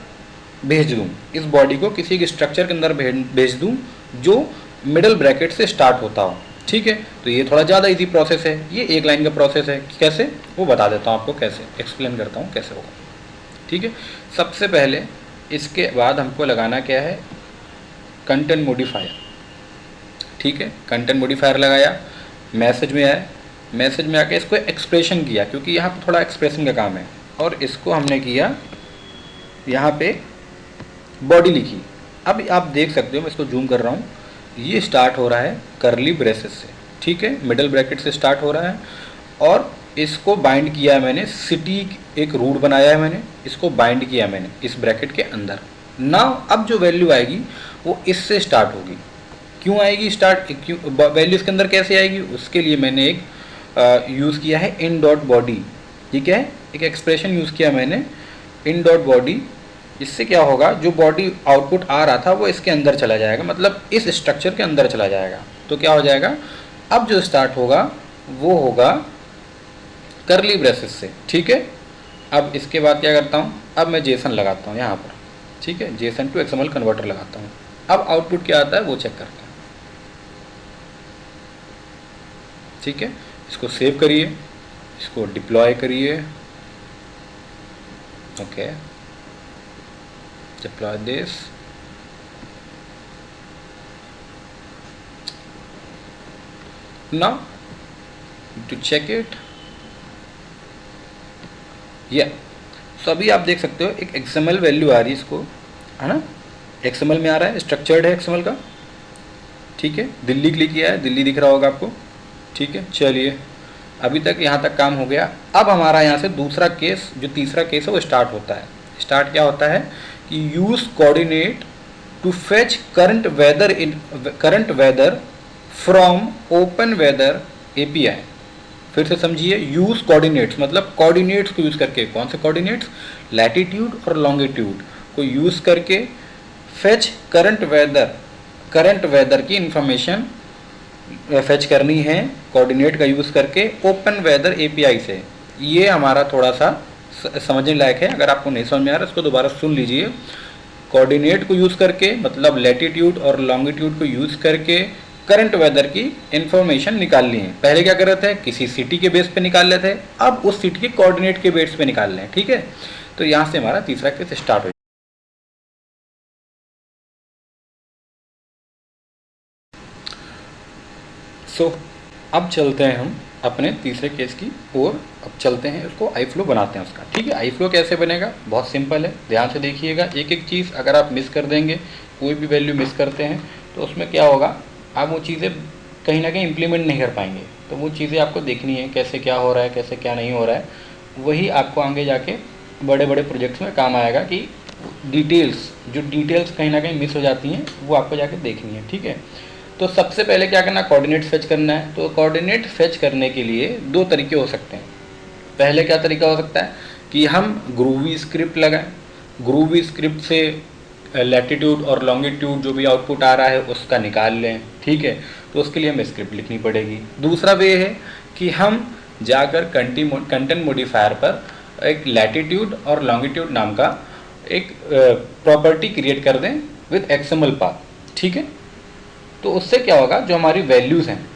Speaker 1: भेज दूँ, इस बॉडी को किसी एक स्ट्रक्चर के अंदर भेज दूँ जो मिडल ब्रैकेट से स्टार्ट होता हो, ठीक है। तो ये थोड़ा ज़्यादा इजी प्रोसेस है, ये एक लाइन का प्रोसेस है। कैसे वो बता देता हूँ आपको, कैसे एक्सप्लेन करता हूँ कैसे होगा, ठीक है। सबसे पहले इसके बाद हमको लगाना क्या है, कंटेंट मॉडिफायर, ठीक है। कंटेंट मॉडिफायर लगाया, मैसेज में आया, मैसेज में आके इसको एक्सप्रेशन किया क्योंकि यहाँ पर थोड़ा एक्सप्रेशन का काम है, और इसको हमने किया यहाँ पे बॉडी लिखी। अब आप देख सकते हो मैं इसको जूम कर रहा हूँ, ये स्टार्ट हो रहा है करली ब्रेसेस से, ठीक है, मिडल ब्रैकेट से स्टार्ट हो रहा है। और इसको बाइंड किया है मैंने, सिटी एक रूट बनाया है मैंने, इसको बाइंड किया मैंने इस ब्रैकेट के अंदर। नाउ अब जो वैल्यू आएगी वो इससे स्टार्ट होगी। क्यों आएगी स्टार्ट, क्यों वैल्यू इसके अंदर कैसे आएगी, उसके लिए मैंने एक यूज़ किया है इन डॉट बॉडी, ठीक है, एक एक्सप्रेशन यूज़ किया मैंने इन डॉट बॉडी। इससे क्या होगा, जो बॉडी आउटपुट आ रहा था वो इसके अंदर चला जाएगा, मतलब इस स्ट्रक्चर के अंदर चला जाएगा। तो क्या हो जाएगा, अब जो स्टार्ट होगा वो होगा करली ब्रेसेस से, ठीक है। अब इसके बाद क्या करता हूँ, अब मैं जेसन लगाता हूँ यहाँ पर, ठीक है, जेसन टू एक्सएमएल कन्वर्टर लगाता हूँ। अब आउटपुट क्या आता है वो चेक करते हैं, ठीक है। इसको सेव करिए, इसको डिप्लॉय करिए, okay, deploy this, now to check it, yeah, so अभी आप देख सकते हो एक XML वैल्यू आ रही है, इसको है ना, XML में आ रहा है, स्ट्रक्चर्ड है XML का, ठीक है। दिल्ली क्लिक किया है, दिल्ली दिख रहा होगा आपको, ठीक है। चलिए अभी तक यहाँ तक काम हो गया। अब हमारा यहाँ से दूसरा केस, जो तीसरा केस है, वो स्टार्ट होता है। स्टार्ट क्या होता है कि use coordinate to fetch current weather from open weather API. फिर से समझिए, यूज कोऑर्डिनेट्स मतलब कोऑर्डिनेट्स को यूज करके। कौन से कोऑर्डिनेट्स? लैटिट्यूड और लॉन्गिट्यूड को यूज करके फेच करंट वेदर की इंफॉर्मेशन फेच करनी है कोऑर्डिनेट का यूज करके ओपन वेदर एपीआई से। ये हमारा थोड़ा सा समझने लायक है। अगर आपको नहीं समझ में आ रहा इसको दोबारा सुन लीजिए। कोऑर्डिनेट को यूज करके मतलब लैटिट्यूड और लॉन्गिट्यूड को यूज करके करंट वेदर की इंफॉर्मेशन निकाल ली है। पहले क्या कर रहे थे? किसी सिटी के बेस पे निकाल लेते थे, अब उस सिटी के कोऑर्डिनेट के बेस पे निकाल रहे हैं। ठीक है, तो यहाँ से हमारा तीसरा केस स्टार्ट हो। अब चलते हैं हम अपने तीसरे केस की ओर। अब चलते हैं, उसको आई फ्लो बनाते हैं उसका। ठीक है, आई फ्लो कैसे बनेगा? बहुत सिंपल है, ध्यान से देखिएगा। एक एक चीज़ अगर आप मिस कर देंगे, कोई भी वैल्यू मिस करते हैं, तो उसमें क्या होगा, आप वो चीज़ें कहीं ना कहीं इम्प्लीमेंट नहीं कर पाएंगे। तो वो चीज़ें आपको देखनी है, कैसे क्या हो रहा है, कैसे क्या नहीं हो रहा है। वही आपको आगे जाके बड़े बड़े प्रोजेक्ट्स में काम आएगा कि डिटेल्स कहीं ना कहीं मिस हो जाती हैं, वो आपको जाके देखनी है। ठीक है, तो सबसे पहले क्या करना, कोऑर्डिनेट फेच करना है। तो कोऑर्डिनेट फेच करने के लिए दो तरीके हो सकते हैं। पहले क्या तरीका हो सकता है कि हम ग्रूवी स्क्रिप्ट लगाएं, ग्रूवी स्क्रिप्ट से लैटिट्यूड और लॉन्गिट्यूड जो भी आउटपुट आ रहा है उसका निकाल लें। ठीक है, तो उसके लिए हमें स्क्रिप्ट लिखनी पड़ेगी। दूसरा वे है कि हम जाकर कंटेंट मॉडिफायर पर एक लैटिट्यूड और लॉन्गिट्यूड नाम का एक प्रॉपर्टी क्रिएट कर दें विद एक्सएमएल पाथ। ठीक है, तो उससे क्या होगा, जो हमारी वैल्यूज़ हैं,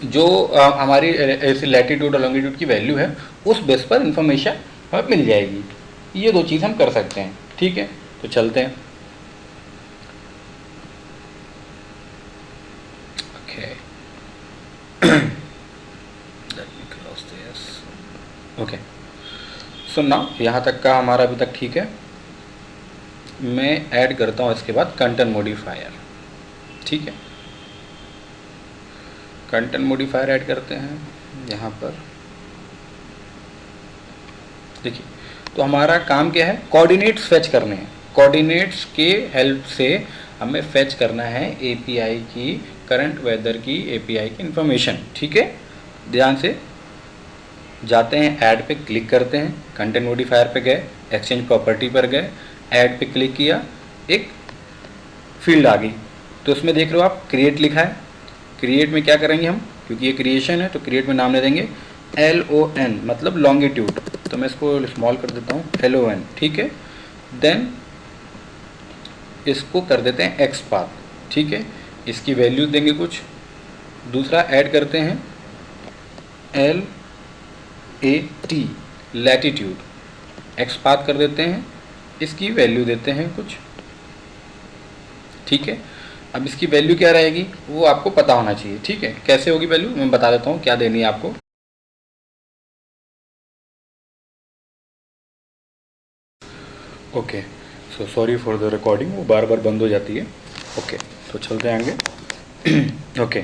Speaker 1: जो हमारी ऐसे लैटिट्यूड और लॉन्गिट्यूड की वैल्यू है, उस बेस पर इंफॉर्मेशन हमें मिल जाएगी। ये दो चीज़ हम कर सकते हैं। ठीक है, तो चलते हैं। ओके, सो नाउ यहाँ तक का हमारा अभी तक ठीक है। मैं ऐड करता हूँ इसके बाद कंटेंट मॉडिफायर। ठीक है, कंटेंट मॉडिफायर ऐड करते हैं यहाँ पर। देखिए, तो हमारा काम क्या है, कोऑर्डिनेट्स फेच करने हैं। कोऑर्डिनेट्स के हेल्प से हमें फेच करना है एपीआई की, करंट वेदर की एपीआई की इंफॉर्मेशन। ठीक है, ध्यान से जाते हैं, ऐड पे क्लिक करते हैं, कंटेंट मॉडिफायर पे गए, एक्सचेंज प्रॉपर्टी पर गए, ऐड पे क्लिक किया, एक फील्ड आ गई। तो उसमें देख रहे हो आप क्रिएट लिखा है। क्रिएट में क्या करेंगे हम, क्योंकि ये क्रिएशन है तो क्रिएट में नाम ले देंगे LON मतलब लॉन्गिट्यूड। तो मैं इसको स्मॉल कर देता हूँ, LON। ठीक है, देन इसको कर देते हैं एक्स पाथ। ठीक है, इसकी वैल्यू देंगे कुछ। दूसरा ऐड करते हैं LAT लैटिट्यूड, एक्स पाथ कर देते हैं, इसकी वैल्यू देते हैं कुछ। ठीक है, अब इसकी वैल्यू क्या रहेगी वो आपको पता होना चाहिए। ठीक है, कैसे होगी वैल्यू मैं बता देता हूँ क्या देनी है आपको। Okay, so sorry for the recording, वो बार बार बंद हो जाती है। ओके, तो चलते हैं आगे। ओके,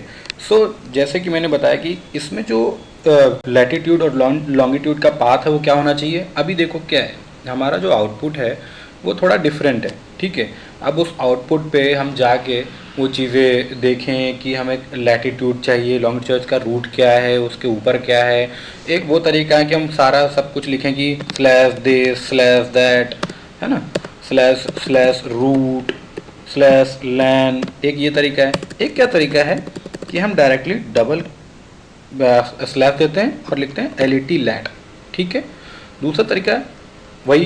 Speaker 1: सो जैसे कि मैंने बताया कि इसमें जो लैटिट्यूड और लॉन्गिट्यूड का पाथ है वो क्या होना चाहिए। अभी देखो क्या है, हमारा जो आउटपुट है वो थोड़ा डिफरेंट है। ठीक है, अब उस आउटपुट पे हम जाके वो चीज़ें देखें कि हमें लैटिट्यूड चाहिए, लॉन्गिट्यूड का रूट क्या है, उसके ऊपर क्या है। एक वो तरीका है कि हम सारा सब कुछ लिखें कि स्लैश दिस स्लैश दैट, है ना, स्लैश स्लैश रूट स्लैश लैन। एक ये तरीका है। एक क्या तरीका है कि हम डायरेक्टली डबल स्लैश देते हैं और लिखते हैं LET लैट। ठीक है, दूसरा तरीका है वही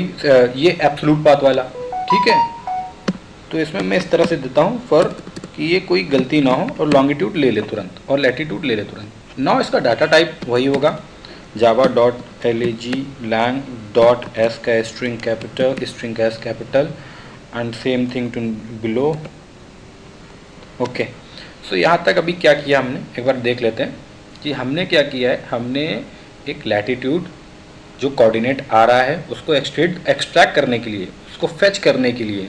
Speaker 1: ये एब्सोल्यूट पाथ वाला। ठीक है, तो इसमें मैं इस तरह से देता हूँ फॉर कि ये कोई गलती ना हो और लॉन्गिट्यूड ले ले तुरंत और लैटिट्यूड ले ले तुरंत। नाउ इसका डाटा टाइप वही होगा, java.lag lang.s का string capital, string S capital and same thing to below. Okay, so यहाँ तक अभी क्या किया हमने, एक बार देख लेते हैं कि हमने क्या किया है। हमने एक लैटिट्यूड जो कोऑर्डिनेट आ रहा है उसको एक्सट्रैक्ट करने के लिए, उसको फेच करने के लिए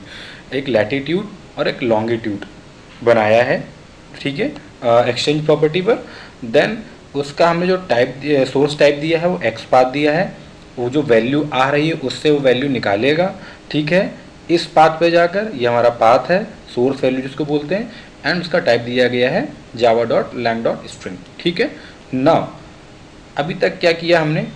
Speaker 1: एक लैटिट्यूड और एक लॉन्गिट्यूड बनाया है। ठीक है, एक्सचेंज प्रॉपर्टी पर। देन उसका हमने जो टाइप सोर्स टाइप दिया है वो एक्स पाथ दिया है, वो जो वैल्यू आ रही है उससे वो वैल्यू निकालेगा, ठीक है। इस पाथ पे जाकर, ये हमारा पाथ है, सोर्स वैल्यू जिसको बोलते हैं, एंड उसका टाइप दिया गया है Java dot lang dot string, ठीक है। नाउ अभी तक क्या किया हमने,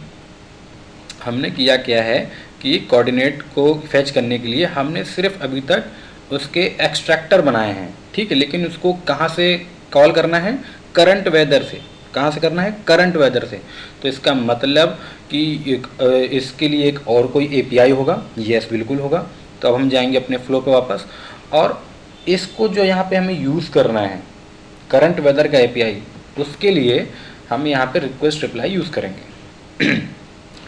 Speaker 1: हमने किया क्या है कि कोऑर्डिनेट को फेच करने के लिए हमने सिर्फ अभी तक उसके एक्सट्रैक्टर बनाए हैं, ठीक है। लेकिन उसको कहाँ से कॉल करना है, करंट वेदर से। कहाँ से करना है, करंट वेदर से। तो इसका मतलब कि इसके लिए एक और कोई एपीआई होगा, यस बिल्कुल होगा। तो अब हम जाएंगे अपने फ्लो पे वापस, और इसको जो यहाँ पे हमें यूज़ करना है करंट वेदर का एपीआई, उसके लिए हम यहाँ पे रिक्वेस्ट रिप्लाई यूज़ करेंगे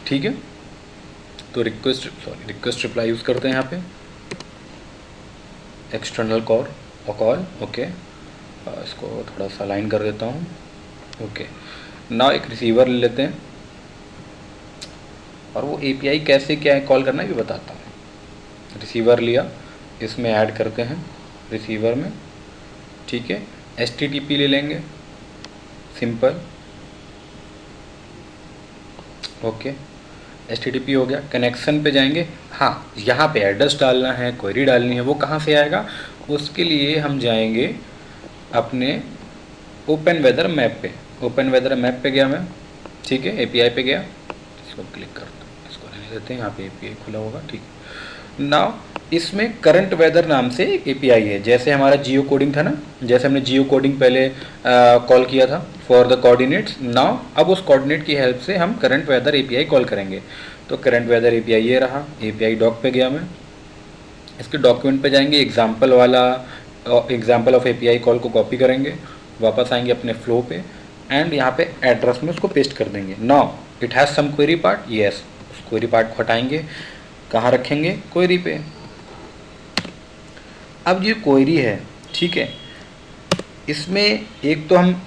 Speaker 1: ठीक है। तो रिक्वेस्ट रिप्लाई यूज़ करते हैं यहाँ पे, एक्सटर्नल कॉल ओके। इसको थोड़ा सा अलाइन कर देता हूँ, ओके। नाउ एक रिसीवर ले लेते हैं, और वो एपीआई कैसे क्या कॉल करना है भी बताता हूँ। रिसीवर लिया, इसमें ऐड करते हैं रिसीवर में, ठीक है। एचटीटीपी ले लेंगे, सिंपल, ओके। एचटीटीपी हो गया। कनेक्शन पे जाएंगे, हाँ यहाँ पे एड्रेस डालना है, क्वेरी डालनी है, वो कहाँ से आएगा, उसके लिए हम जाएंगे अपने ओपन वेदर मैप पे। ओपन वेदर मैप पे गया मैं, ठीक है, एपीआई पे गया, इसको क्लिक करता हूँ, इसको रहने देते हैं, यहाँ पे एपीआई खुला होगा, ठीक है। नाउ इसमें करंट वेदर नाम से एक एपीआई है, जैसे हमारा जियो कोडिंग था ना, जैसे हमने जियो कोडिंग पहले कॉल किया था फॉर द कोऑर्डिनेट्स। नाउ अब उस कोऑर्डिनेट की हेल्प से हम करंट वेदर एपीआई कॉल करेंगे। तो करंट वेदर एपीआई ये रहा, एपीआई डॉक पे गया मैं, इसके डॉक्यूमेंट पे जाएंगे, एग्जाम्पल वाला एग्जाम्पल ऑफ एपीआई कॉल को कॉपी करेंगे, वापस आएंगे अपने फ्लो पे, एंड यहाँ पे एड्रेस में उसको पेस्ट कर देंगे। Now it has some query part, yes, उस क्वेरी पार्ट को हटाएंगे, कहाँ रखेंगे, क्वेरी पे। अब ये क्वेरी है, ठीक है, इसमें एक तो हम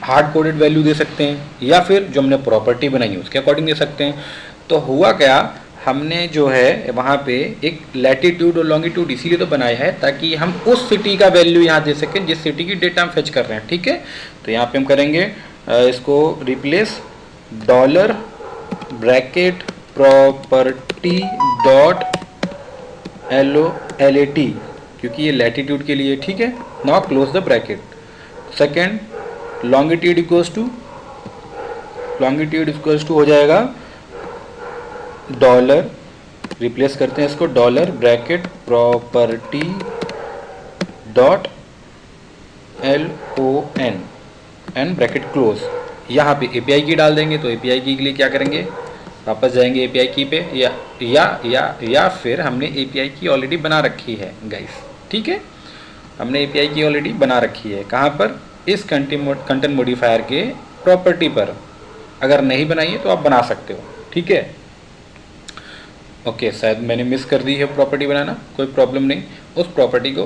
Speaker 1: हार्ड कोडेड वैल्यू दे सकते हैं, या फिर जो हमने प्रॉपर्टी बनाई है उसके अकॉर्डिंग दे सकते हैं। तो हुआ क्या, हमने जो है वहाँ पे एक लैटिट्यूड और लॉन्गिट्यूड इसीलिए तो बनाया है ताकि हम उस सिटी का वैल्यू यहाँ दे सकें जिस सिटी की डेटा हम फेच कर रहे हैं, ठीक है। तो यहाँ पे हम करेंगे इसको replace dollar bracket property dot LOLAT, क्योंकि ये लैटिट्यूड के लिए, ठीक है। Now close the bracket. Second, longitude equals to हो जाएगा डॉलर, रिप्लेस करते हैं इसको, dollar bracket property dot LON and bracket close. यहाँ पे एपीआई की डाल देंगे। तो एपीआई की के लिए क्या करेंगे, वापस जाएंगे एपीआई की पे, या फिर हमने एपीआई की ऑलरेडी बना रखी है गाइस, ठीक है। हमने एपीआई की ऑलरेडी बना रखी है, कहाँ पर, इस कंटेंट मॉडिफायर के प्रॉपर्टी पर। अगर नहीं बनाई है तो आप बना सकते हो, ठीक है। ओके, शायद मैंने मिस कर दी है प्रॉपर्टी बनाना, कोई प्रॉब्लम नहीं। उस प्रॉपर्टी को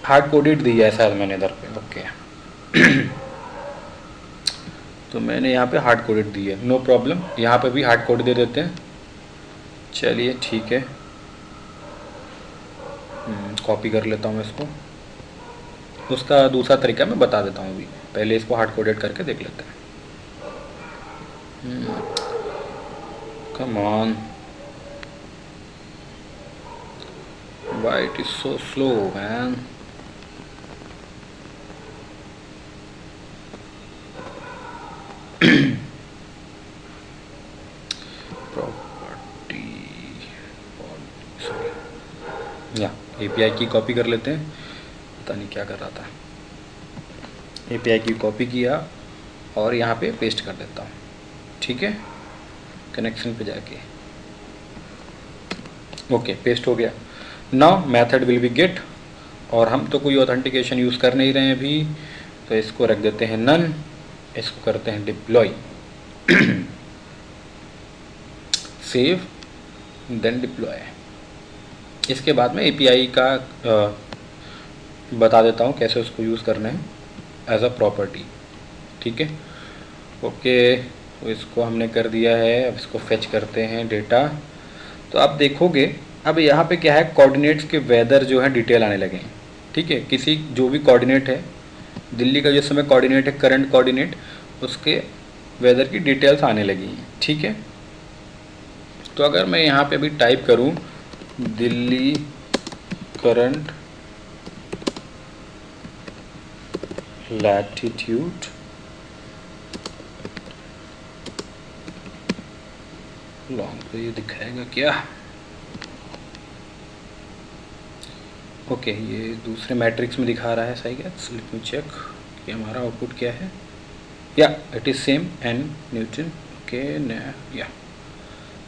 Speaker 1: हार्ड कोडेड दिया है शायद मैंने इधर पे, ओके तो मैंने यहाँ पे हार्ड कोडेड दी है, नो प्रॉब्लम, यहाँ पे भी हार्ड कोड दे देते हैं, चलिए ठीक है। कॉपी कर लेता हूँ इसको, उसका दूसरा तरीका मैं बता देता हूँ अभी, पहले इसको हार्ड कोडेड करके देख लेते हैं। Come on, why it is so slow man। Property, sorry, या एपीआई की कॉपी कर लेते हैं, पता नहीं क्या कर रहा था। एपीआई की कॉपी किया और यहाँ पे पेस्ट कर देता हूँ, ठीक है, कनेक्शन पे जाके, ओके पेस्ट हो गया। Now method will be get, और हम तो कोई ऑथेंटिकेशन यूज़ कर नहीं रहे हैं अभी, तो इसको रख देते हैं नन, इसको करते हैं डिप्लॉय, सेव देन डिप्लॉय। इसके बाद में एपीआई का बता देता हूँ कैसे उसको यूज़ करना है एज अ प्रॉपर्टी, ठीक है। ओके, तो इसको हमने कर दिया है, अब इसको फेच करते हैं डेटा। तो आप देखोगे अब यहाँ पे क्या है, कोऑर्डिनेट्स के वेदर जो है डिटेल आने लगे हैं, ठीक है। किसी जो भी कोऑर्डिनेट है, दिल्ली का जिस समय कोऑर्डिनेट है करंट कोऑर्डिनेट, उसके वेदर की डिटेल्स आने लगी हैं। ठीक है, तो अगर मैं यहाँ पे अभी टाइप करूँ दिल्ली करंट लैटिट्यूड, लॉन्ग पे ये दिखाएगा क्या? ओके, ये दूसरे मैट्रिक्स में दिखा रहा है, सही है। लेट मी चेक कि हमारा आउटपुट क्या है। या it is same an Newton. Okay, या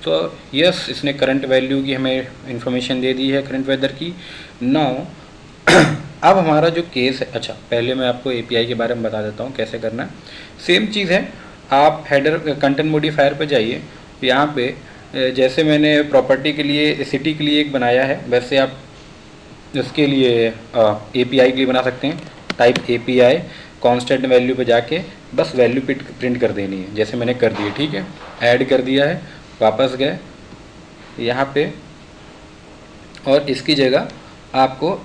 Speaker 1: तो यस, इसने करंट वैल्यू की हमें इंफॉर्मेशन दे दी है, करंट वेदर की। नाउ अब हमारा जो केस है, अच्छा पहले मैं आपको एपीआई के बारे में बता देता हूँ कैसे करना है। सेम चीज़ है, आप हेडर कंटेंट मॉडिफायर पे जाइए, यहाँ पे जैसे मैंने प्रॉपर्टी के लिए सिटी के लिए एक बनाया है, वैसे आप इसके लिए एपीआई के लिए बना सकते हैं। टाइप एपीआई कांस्टेंट वैल्यू पे जाके बस वैल्यू प्रिंट कर देनी है, जैसे मैंने कर दी। ठीक है, ऐड कर दिया है, वापस गए यहाँ पे, और इसकी जगह आपको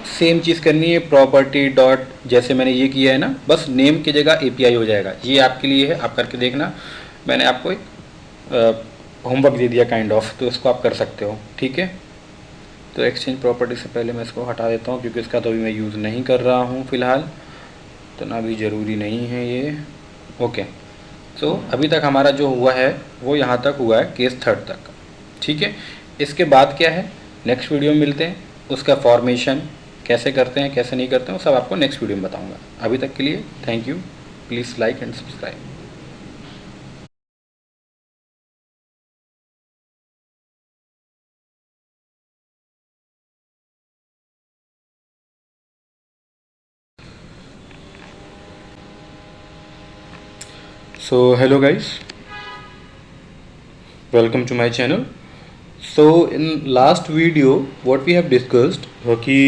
Speaker 1: सेम चीज़ करनी है, प्रॉपर्टी डॉट, जैसे मैंने ये किया है ना, बस नेम की जगह एपीआई हो जाएगा। ये आपके लिए है, आप करके देखना। मैंने आपको एक होमवर्क दे दिया काइंड ऑफ, तो इसको आप कर सकते हो। ठीक है, तो एक्सचेंज प्रॉपर्टी से पहले मैं इसको हटा देता हूँ, क्योंकि इसका तो अभी मैं यूज़ नहीं कर रहा हूँ फ़िलहाल, तो ना भी ज़रूरी नहीं है ये। ओके, तो अभी तक हमारा जो हुआ है वो यहाँ तक हुआ है, केस थर्ड तक। ठीक है, इसके बाद क्या है, नेक्स्ट वीडियो में मिलते हैं, उसका फॉर्मेशन कैसे करते हैं कैसे नहीं करते हैं वो सब आपको नेक्स्ट वीडियो में बताऊंगा। अभी तक के लिए thank you, please like and subscribe. So hello guys, welcome to my channel. So in last video what we have discussed कि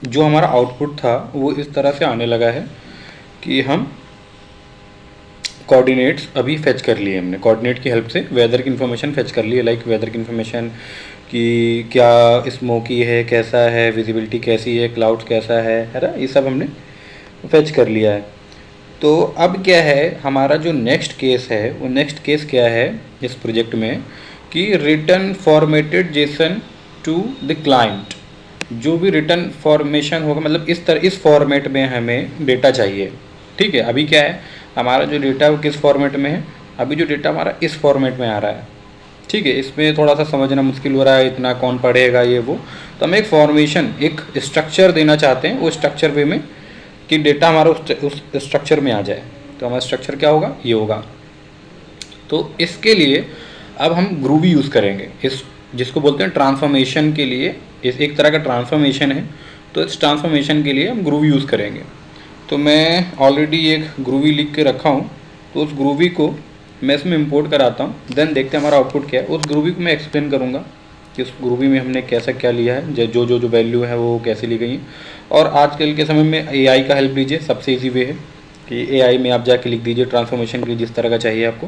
Speaker 1: जो हमारा आउटपुट था वो इस तरह से आने लगा है कि हम कोऑर्डिनेट्स अभी फेच कर लिए हमने, कोऑर्डिनेट की हेल्प से वेदर की इन्फॉर्मेशन फेच कर ली है। लाइक वेदर की इन्फॉर्मेशन कि क्या स्मोकी है, कैसा है, विजिबिलिटी कैसी है, क्लाउड्स कैसा है ना, ये सब हमने फेच कर लिया है। तो अब क्या है, हमारा जो नेक्स्ट केस है वो नेक्स्ट केस क्या है इस प्रोजेक्ट में कि return formatted JSON to the client. जो भी रिटर्न फॉर्मेशन होगा, मतलब इस फॉर्मेट में हमें डेटा चाहिए। ठीक है, अभी क्या है हमारा जो डेटा वो किस फॉर्मेट में है, अभी जो डेटा हमारा इस फॉर्मेट में आ रहा है। ठीक है, इसमें थोड़ा सा समझना मुश्किल हो रहा है, इतना कौन पढ़ेगा ये वो, तो हम एक फॉर्मेशन, एक स्ट्रक्चर देना चाहते हैं, वो स्ट्रक्चर वे में कि डेटा हमारा उस स्ट्रक्चर में आ जाए। तो हमारा स्ट्रक्चर क्या होगा, ये होगा। तो इसके लिए अब हम ग्रूवी यूज़ करेंगे, इस जिसको बोलते हैं ट्रांसफॉर्मेशन के लिए, इस एक तरह का ट्रांसफॉर्मेशन है, तो इस ट्रांसफॉर्मेशन के लिए हम ग्रूवी यूज़ करेंगे। तो मैं ऑलरेडी एक ग्रूवी लिख के रखा हूँ, तो उस ग्रूवी को मैं इसमें इंपोर्ट कराता हूँ, देन देखते हैं हमारा आउटपुट क्या है। उस ग्रूवी को मैं एक्सप्लेन करूँगा कि उस ग्रूवी में हमने कैसा क्या लिया है, जो वैल्यू है वो कैसे ली गई है। और आजकल के समय में एआई का हेल्प लीजिए, सबसे इजी वे है कि एआई में आप जाके लिख दीजिए ट्रांसफॉर्मेशन के लिए जिस तरह का चाहिए आपको।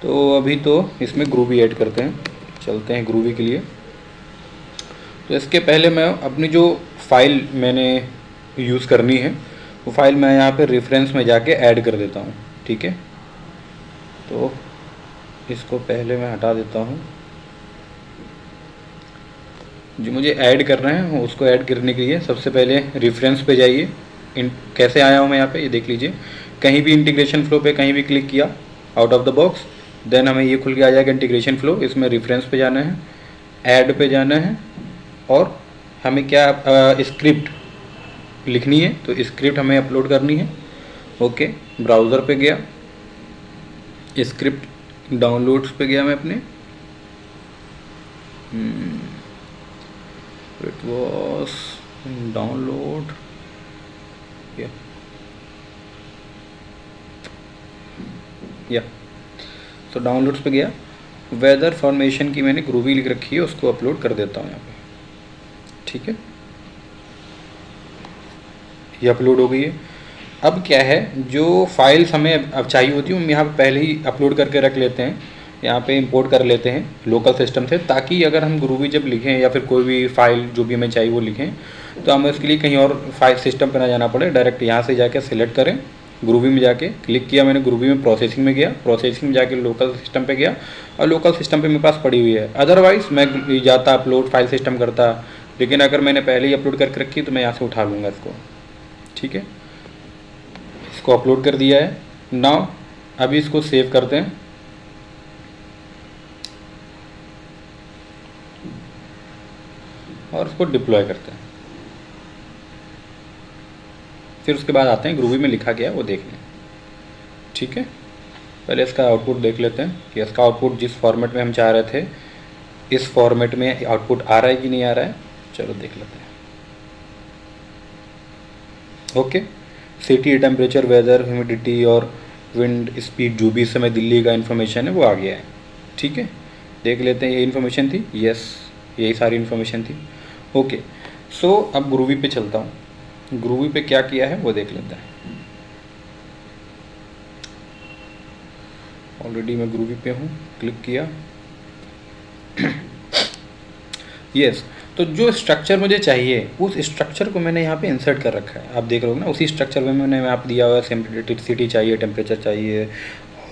Speaker 1: तो अभी तो इसमें ग्रूवी ऐड करते हैं, चलते हैं ग्रूवी के लिए। तो इसके पहले मैं अपनी जो फाइल मैंने यूज़ करनी है वो फाइल मैं यहाँ पे रेफरेंस में जाके ऐड कर देता हूँ। ठीक है, तो इसको पहले मैं हटा देता हूँ। जो मुझे ऐड करना है उसको ऐड करने के लिए सबसे पहले रेफरेंस पे जाइए। कैसे आया हूँ मैं यहाँ पे, ये देख लीजिए। कहीं भी इंटीग्रेशन फ्लो पे कहीं भी क्लिक किया out of the box, then हमें ये खुल के आ जाएगा इंटीग्रेशन फ्लो। इसमें रेफरेंस पे जाना है, ऐड पे जाना है, और हमें क्या स्क्रिप्ट लिखनी है, तो स्क्रिप्ट हमें अपलोड करनी है। ओके, ब्राउज़र पे गया, स्क्रिप्ट डाउनलोड्स पे गया मैं अपने, it was download, या तो डाउनलोड्स पे गया, वेदर फॉर्मेशन की मैंने ग्रूवी लिख रखी है, उसको अपलोड कर देता हूँ यहाँ पे। ठीक है, ये अपलोड हो गई है। अब क्या है, जो फाइल्स हमें अब चाहिए होती है हम यहाँ पे पहले ही अपलोड करके रख लेते हैं, यहाँ पे इंपोर्ट कर लेते हैं लोकल सिस्टम से, ताकि अगर हम ग्रूवी जब लिखें या फिर कोई भी फाइल जो भी हमें चाहिए वो लिखें, तो हमें उसके लिए कहीं और फाइल सिस्टम पर ना जाना पड़े, डायरेक्ट यहाँ से जाकर सिलेक्ट करें ग्रूवी में जाके क्लिक किया मैंने, ग्रूवी में प्रोसेसिंग में गया, प्रोसेसिंग में जाके लोकल सिस्टम पे गया और लोकल सिस्टम पे मेरे पास पड़ी हुई है। अदरवाइज़ मैं जाता अपलोड फाइल सिस्टम करता, लेकिन अगर मैंने पहले ही अपलोड करके रखी तो मैं यहाँ से उठा लूँगा इसको। ठीक है, इसको अपलोड कर दिया है। नाउ अभी इसको सेव करते हैं और उसको डिप्लॉय करते हैं। फिर उसके बाद आते हैं ग्रूवी में लिखा गया वो देखने। ठीक है, पहले इसका आउटपुट देख लेते हैं कि इसका आउटपुट जिस फॉर्मेट में हम चाह रहे थे इस फॉर्मेट में आउटपुट आ रहा है कि नहीं आ रहा है। चलो देख लेते हैं। Okay, city, temperature, weather, humidity और विंड स्पीड, जो भी इस समय दिल्ली का इन्फॉर्मेशन है वो आ गया है। ठीक है, देख लेते हैं। ये इन्फॉर्मेशन थी, यस यही सारी इन्फॉर्मेशन थी। ओके, सो अब ग्रूवी पे चलता हूँ। ग्रूवी पे क्या किया है वो देख लेते हैं। ऑलरेडी मैं ग्रूवी पे हूँ, क्लिक किया। यस, तो जो स्ट्रक्चर मुझे चाहिए उस स्ट्रक्चर को मैंने यहाँ पे इंसर्ट कर रखा है। आप देख रहे हो ना, उसी स्ट्रक्चर में मैंने यहाँ पे दिया हुआ है सिटी चाहिए, टेम्परेचर चाहिए,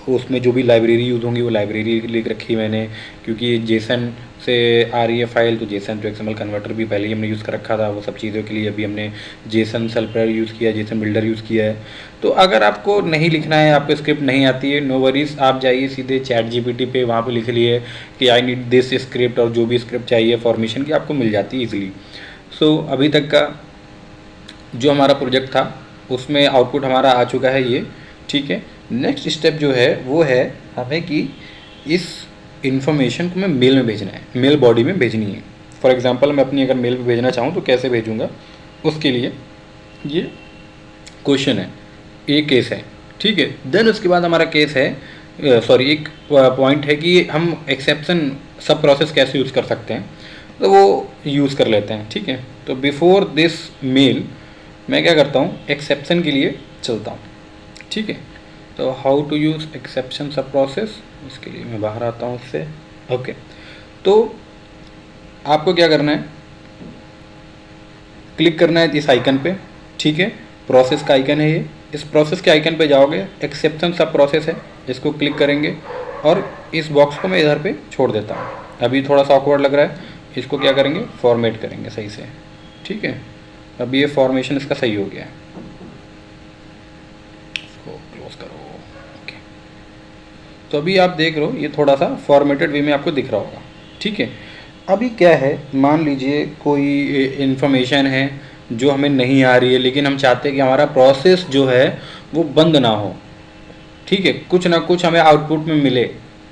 Speaker 1: उसमें जो भी लाइब्रेरी यूज़ होंगी वो लाइब्रेरी लिख रखी है मैंने, क्योंकि जेसन से आ रही है फाइल, तो जेसन टू एक्सएमएल कन्वर्टर भी पहले ही हमने यूज़ कर रखा था वो सब चीज़ों के लिए। अभी हमने जेसन सेल्फर यूज़ किया, जेसन बिल्डर यूज़ किया है। तो अगर आपको नहीं लिखना है, आपको स्क्रिप्ट नहीं आती है, नो वरीज, आप जाइए सीधे चैट जीपीटी पे, वहाँ पे लिख लिए कि आई नीड दिस स्क्रिप्ट, और जो भी स्क्रिप्ट चाहिए फॉर्मेशन की आपको मिल जाती है ईजिली। सो अभी तक का जो हमारा प्रोजेक्ट था उसमें आउटपुट हमारा आ चुका है ये। ठीक है, नेक्स्ट स्टेप जो है वो है हमें कि इस इन्फॉर्मेशन को मैं मेल में भेजना है, मेल बॉडी में भेजनी है। फॉर एग्जांपल मैं अपनी अगर मेल पे भेजना चाहूँ तो कैसे भेजूँगा, उसके लिए ये क्वेश्चन है, ये केस है। ठीक है, देन उसके बाद हमारा केस है, सॉरी एक पॉइंट है कि हम एक्सेप्शन सब प्रोसेस कैसे यूज़ कर सकते हैं, तो वो यूज़ कर लेते हैं। ठीक है, तो बिफोर दिस मेल मैं क्या करता हूँ, एक्सेप्शन के लिए चलता हूँ। ठीक है, तो हाउ टू यूज़ एक्सेप्शन सब प्रोसेस, इसके लिए मैं बाहर आता हूँ उससे। ओके, तो आपको क्या करना है, क्लिक करना है इस आइकन पे। ठीक है, प्रोसेस का आइकन है ये, इस प्रोसेस के आइकन पे जाओगे, एक्सेप्शन सब प्रोसेस है, इसको क्लिक करेंगे और इस बॉक्स को मैं इधर पे छोड़ देता हूँ। अभी थोड़ा सा ऑकवर्ड लग रहा है, इसको क्या करेंगे, फॉर्मेट करेंगे सही से। ठीक है, अभी ये फॉर्मेशन इसका सही हो गया है, इसको क्लोज करो। ओके, तो अभी आप देख रहे हो ये थोड़ा सा फॉर्मेटेड वे में आपको दिख रहा होगा। ठीक है, अभी क्या है, मान लीजिए कोई इन्फॉर्मेशन है जो हमें नहीं आ रही है, लेकिन हम चाहते हैं कि हमारा प्रोसेस जो है वो बंद ना हो। ठीक है, कुछ ना कुछ हमें आउटपुट में मिले,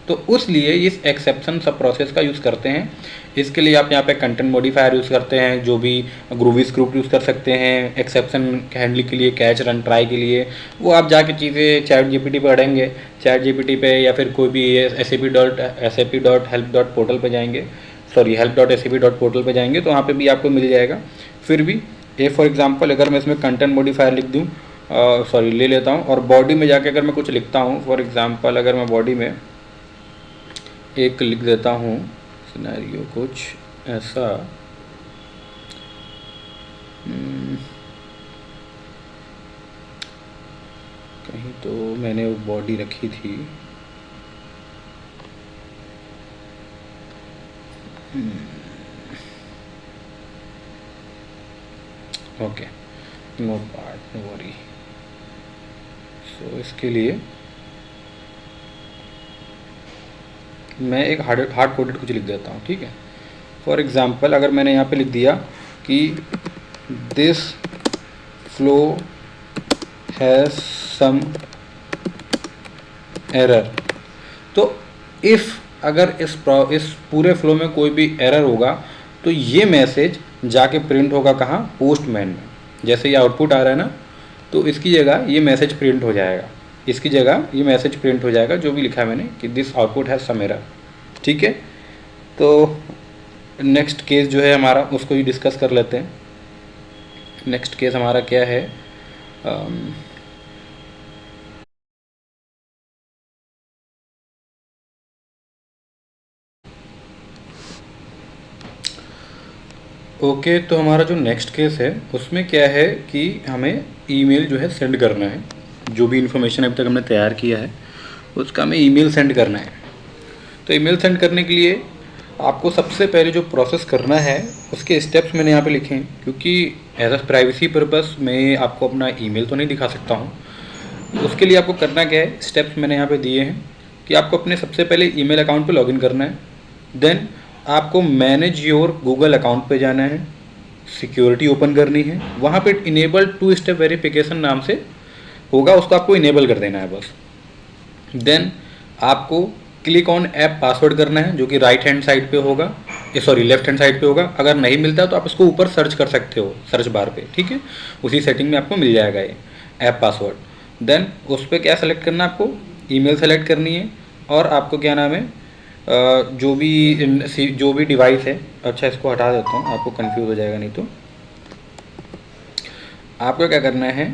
Speaker 1: तो उस लिए इस एक्सेप्शन सब प्रोसेस का यूज़ करते हैं। इसके लिए आप यहाँ पे कंटेंट मॉडिफायर यूज़ करते हैं, जो भी ग्रूवी स्क्रिप्ट यूज़ कर सकते हैं एक्सेप्शन हैंडलिंग के लिए, कैच रन ट्राई के लिए। वो आप जाके चीज़ें चैट जीपीटी पे पढ़ेंगे, चैट जीपीटी पे, या फिर कोई भी sap.help.portal पे जाएंगे, सॉरी help.sap.portal पे जाएंगे तो वहाँ पे भी आपको मिल जाएगा। फिर भी फॉर एग्जांपल अगर मैं इसमें कंटेंट मॉडिफायर लिख दूँ, सॉरी ले लेता हूँ, और बॉडी में जाके अगर मैं कुछ लिखता हूँ, फॉर एग्जांपल अगर मैं बॉडी में एक लिख देता हूँ सिनेरियो कुछ ऐसा, कहीं तो मैंने वो बॉडी रखी थी, okay, no part, no worry. So इसके लिए मैं एक हार्ड कोडेड कुछ लिख देता हूँ। ठीक है, फॉर एग्जांपल अगर मैंने यहाँ पे लिख दिया कि this flow has some error, तो इफ़ अगर इस पूरे फ्लो में कोई भी एरर होगा तो ये मैसेज जाके प्रिंट होगा कहाँ, पोस्टमैन में। जैसे ये आउटपुट आ रहा है ना, तो इसकी जगह ये मैसेज प्रिंट हो जाएगा, इसकी जगह ये मैसेज प्रिंट हो जाएगा जो भी लिखा है मैंने कि this output has some error. ठीक है, तो नेक्स्ट केस जो है हमारा उसको ही डिस्कस कर लेते हैं। नेक्स्ट केस हमारा क्या है, ओके, तो हमारा जो नेक्स्ट केस है उसमें क्या है कि हमें ईमेल जो है सेंड करना है। जो भी इन्फॉर्मेशन अभी तक हमने तैयार किया है उसका हमें ईमेल सेंड करना है। तो ईमेल सेंड करने के लिए आपको सबसे पहले जो प्रोसेस करना है उसके स्टेप्स मैंने यहाँ पे लिखे हैं, क्योंकि एज अ प्राइवेसी पर्पस मैं आपको अपना ईमेल तो नहीं दिखा सकता हूँ। उसके लिए आपको करना क्या है, स्टेप्स मैंने यहाँ पे दिए हैं कि आपको अपने सबसे पहले ईमेल अकाउंट पे लॉगिन करना है। देन आपको मैनेज योर गूगल अकाउंट पे जाना है, सिक्योरिटी ओपन करनी है, वहाँ पे इनेबल 2 स्टेप वेरिफिकेशन नाम से होगा, उसको आपको इनेबल कर देना है बस। देन आपको क्लिक ऑन ऐप पासवर्ड करना है, जो कि राइट हैंड साइड पे होगा, सॉरी लेफ्ट हैंड साइड पे होगा। अगर नहीं मिलता तो आप इसको ऊपर सर्च कर सकते हो सर्च बार पे, ठीक है, उसी सेटिंग में आपको मिल जाएगा ये ऐप पासवर्ड। देन उस पर क्या सेलेक्ट करना है, आपको ईमेल सेलेक्ट करनी है, और आपको क्या नाम है जो भी डिवाइस है, अच्छा इसको हटा देता हूँ, आपको कंफ्यूज हो जाएगा नहीं तो। आपको क्या करना है,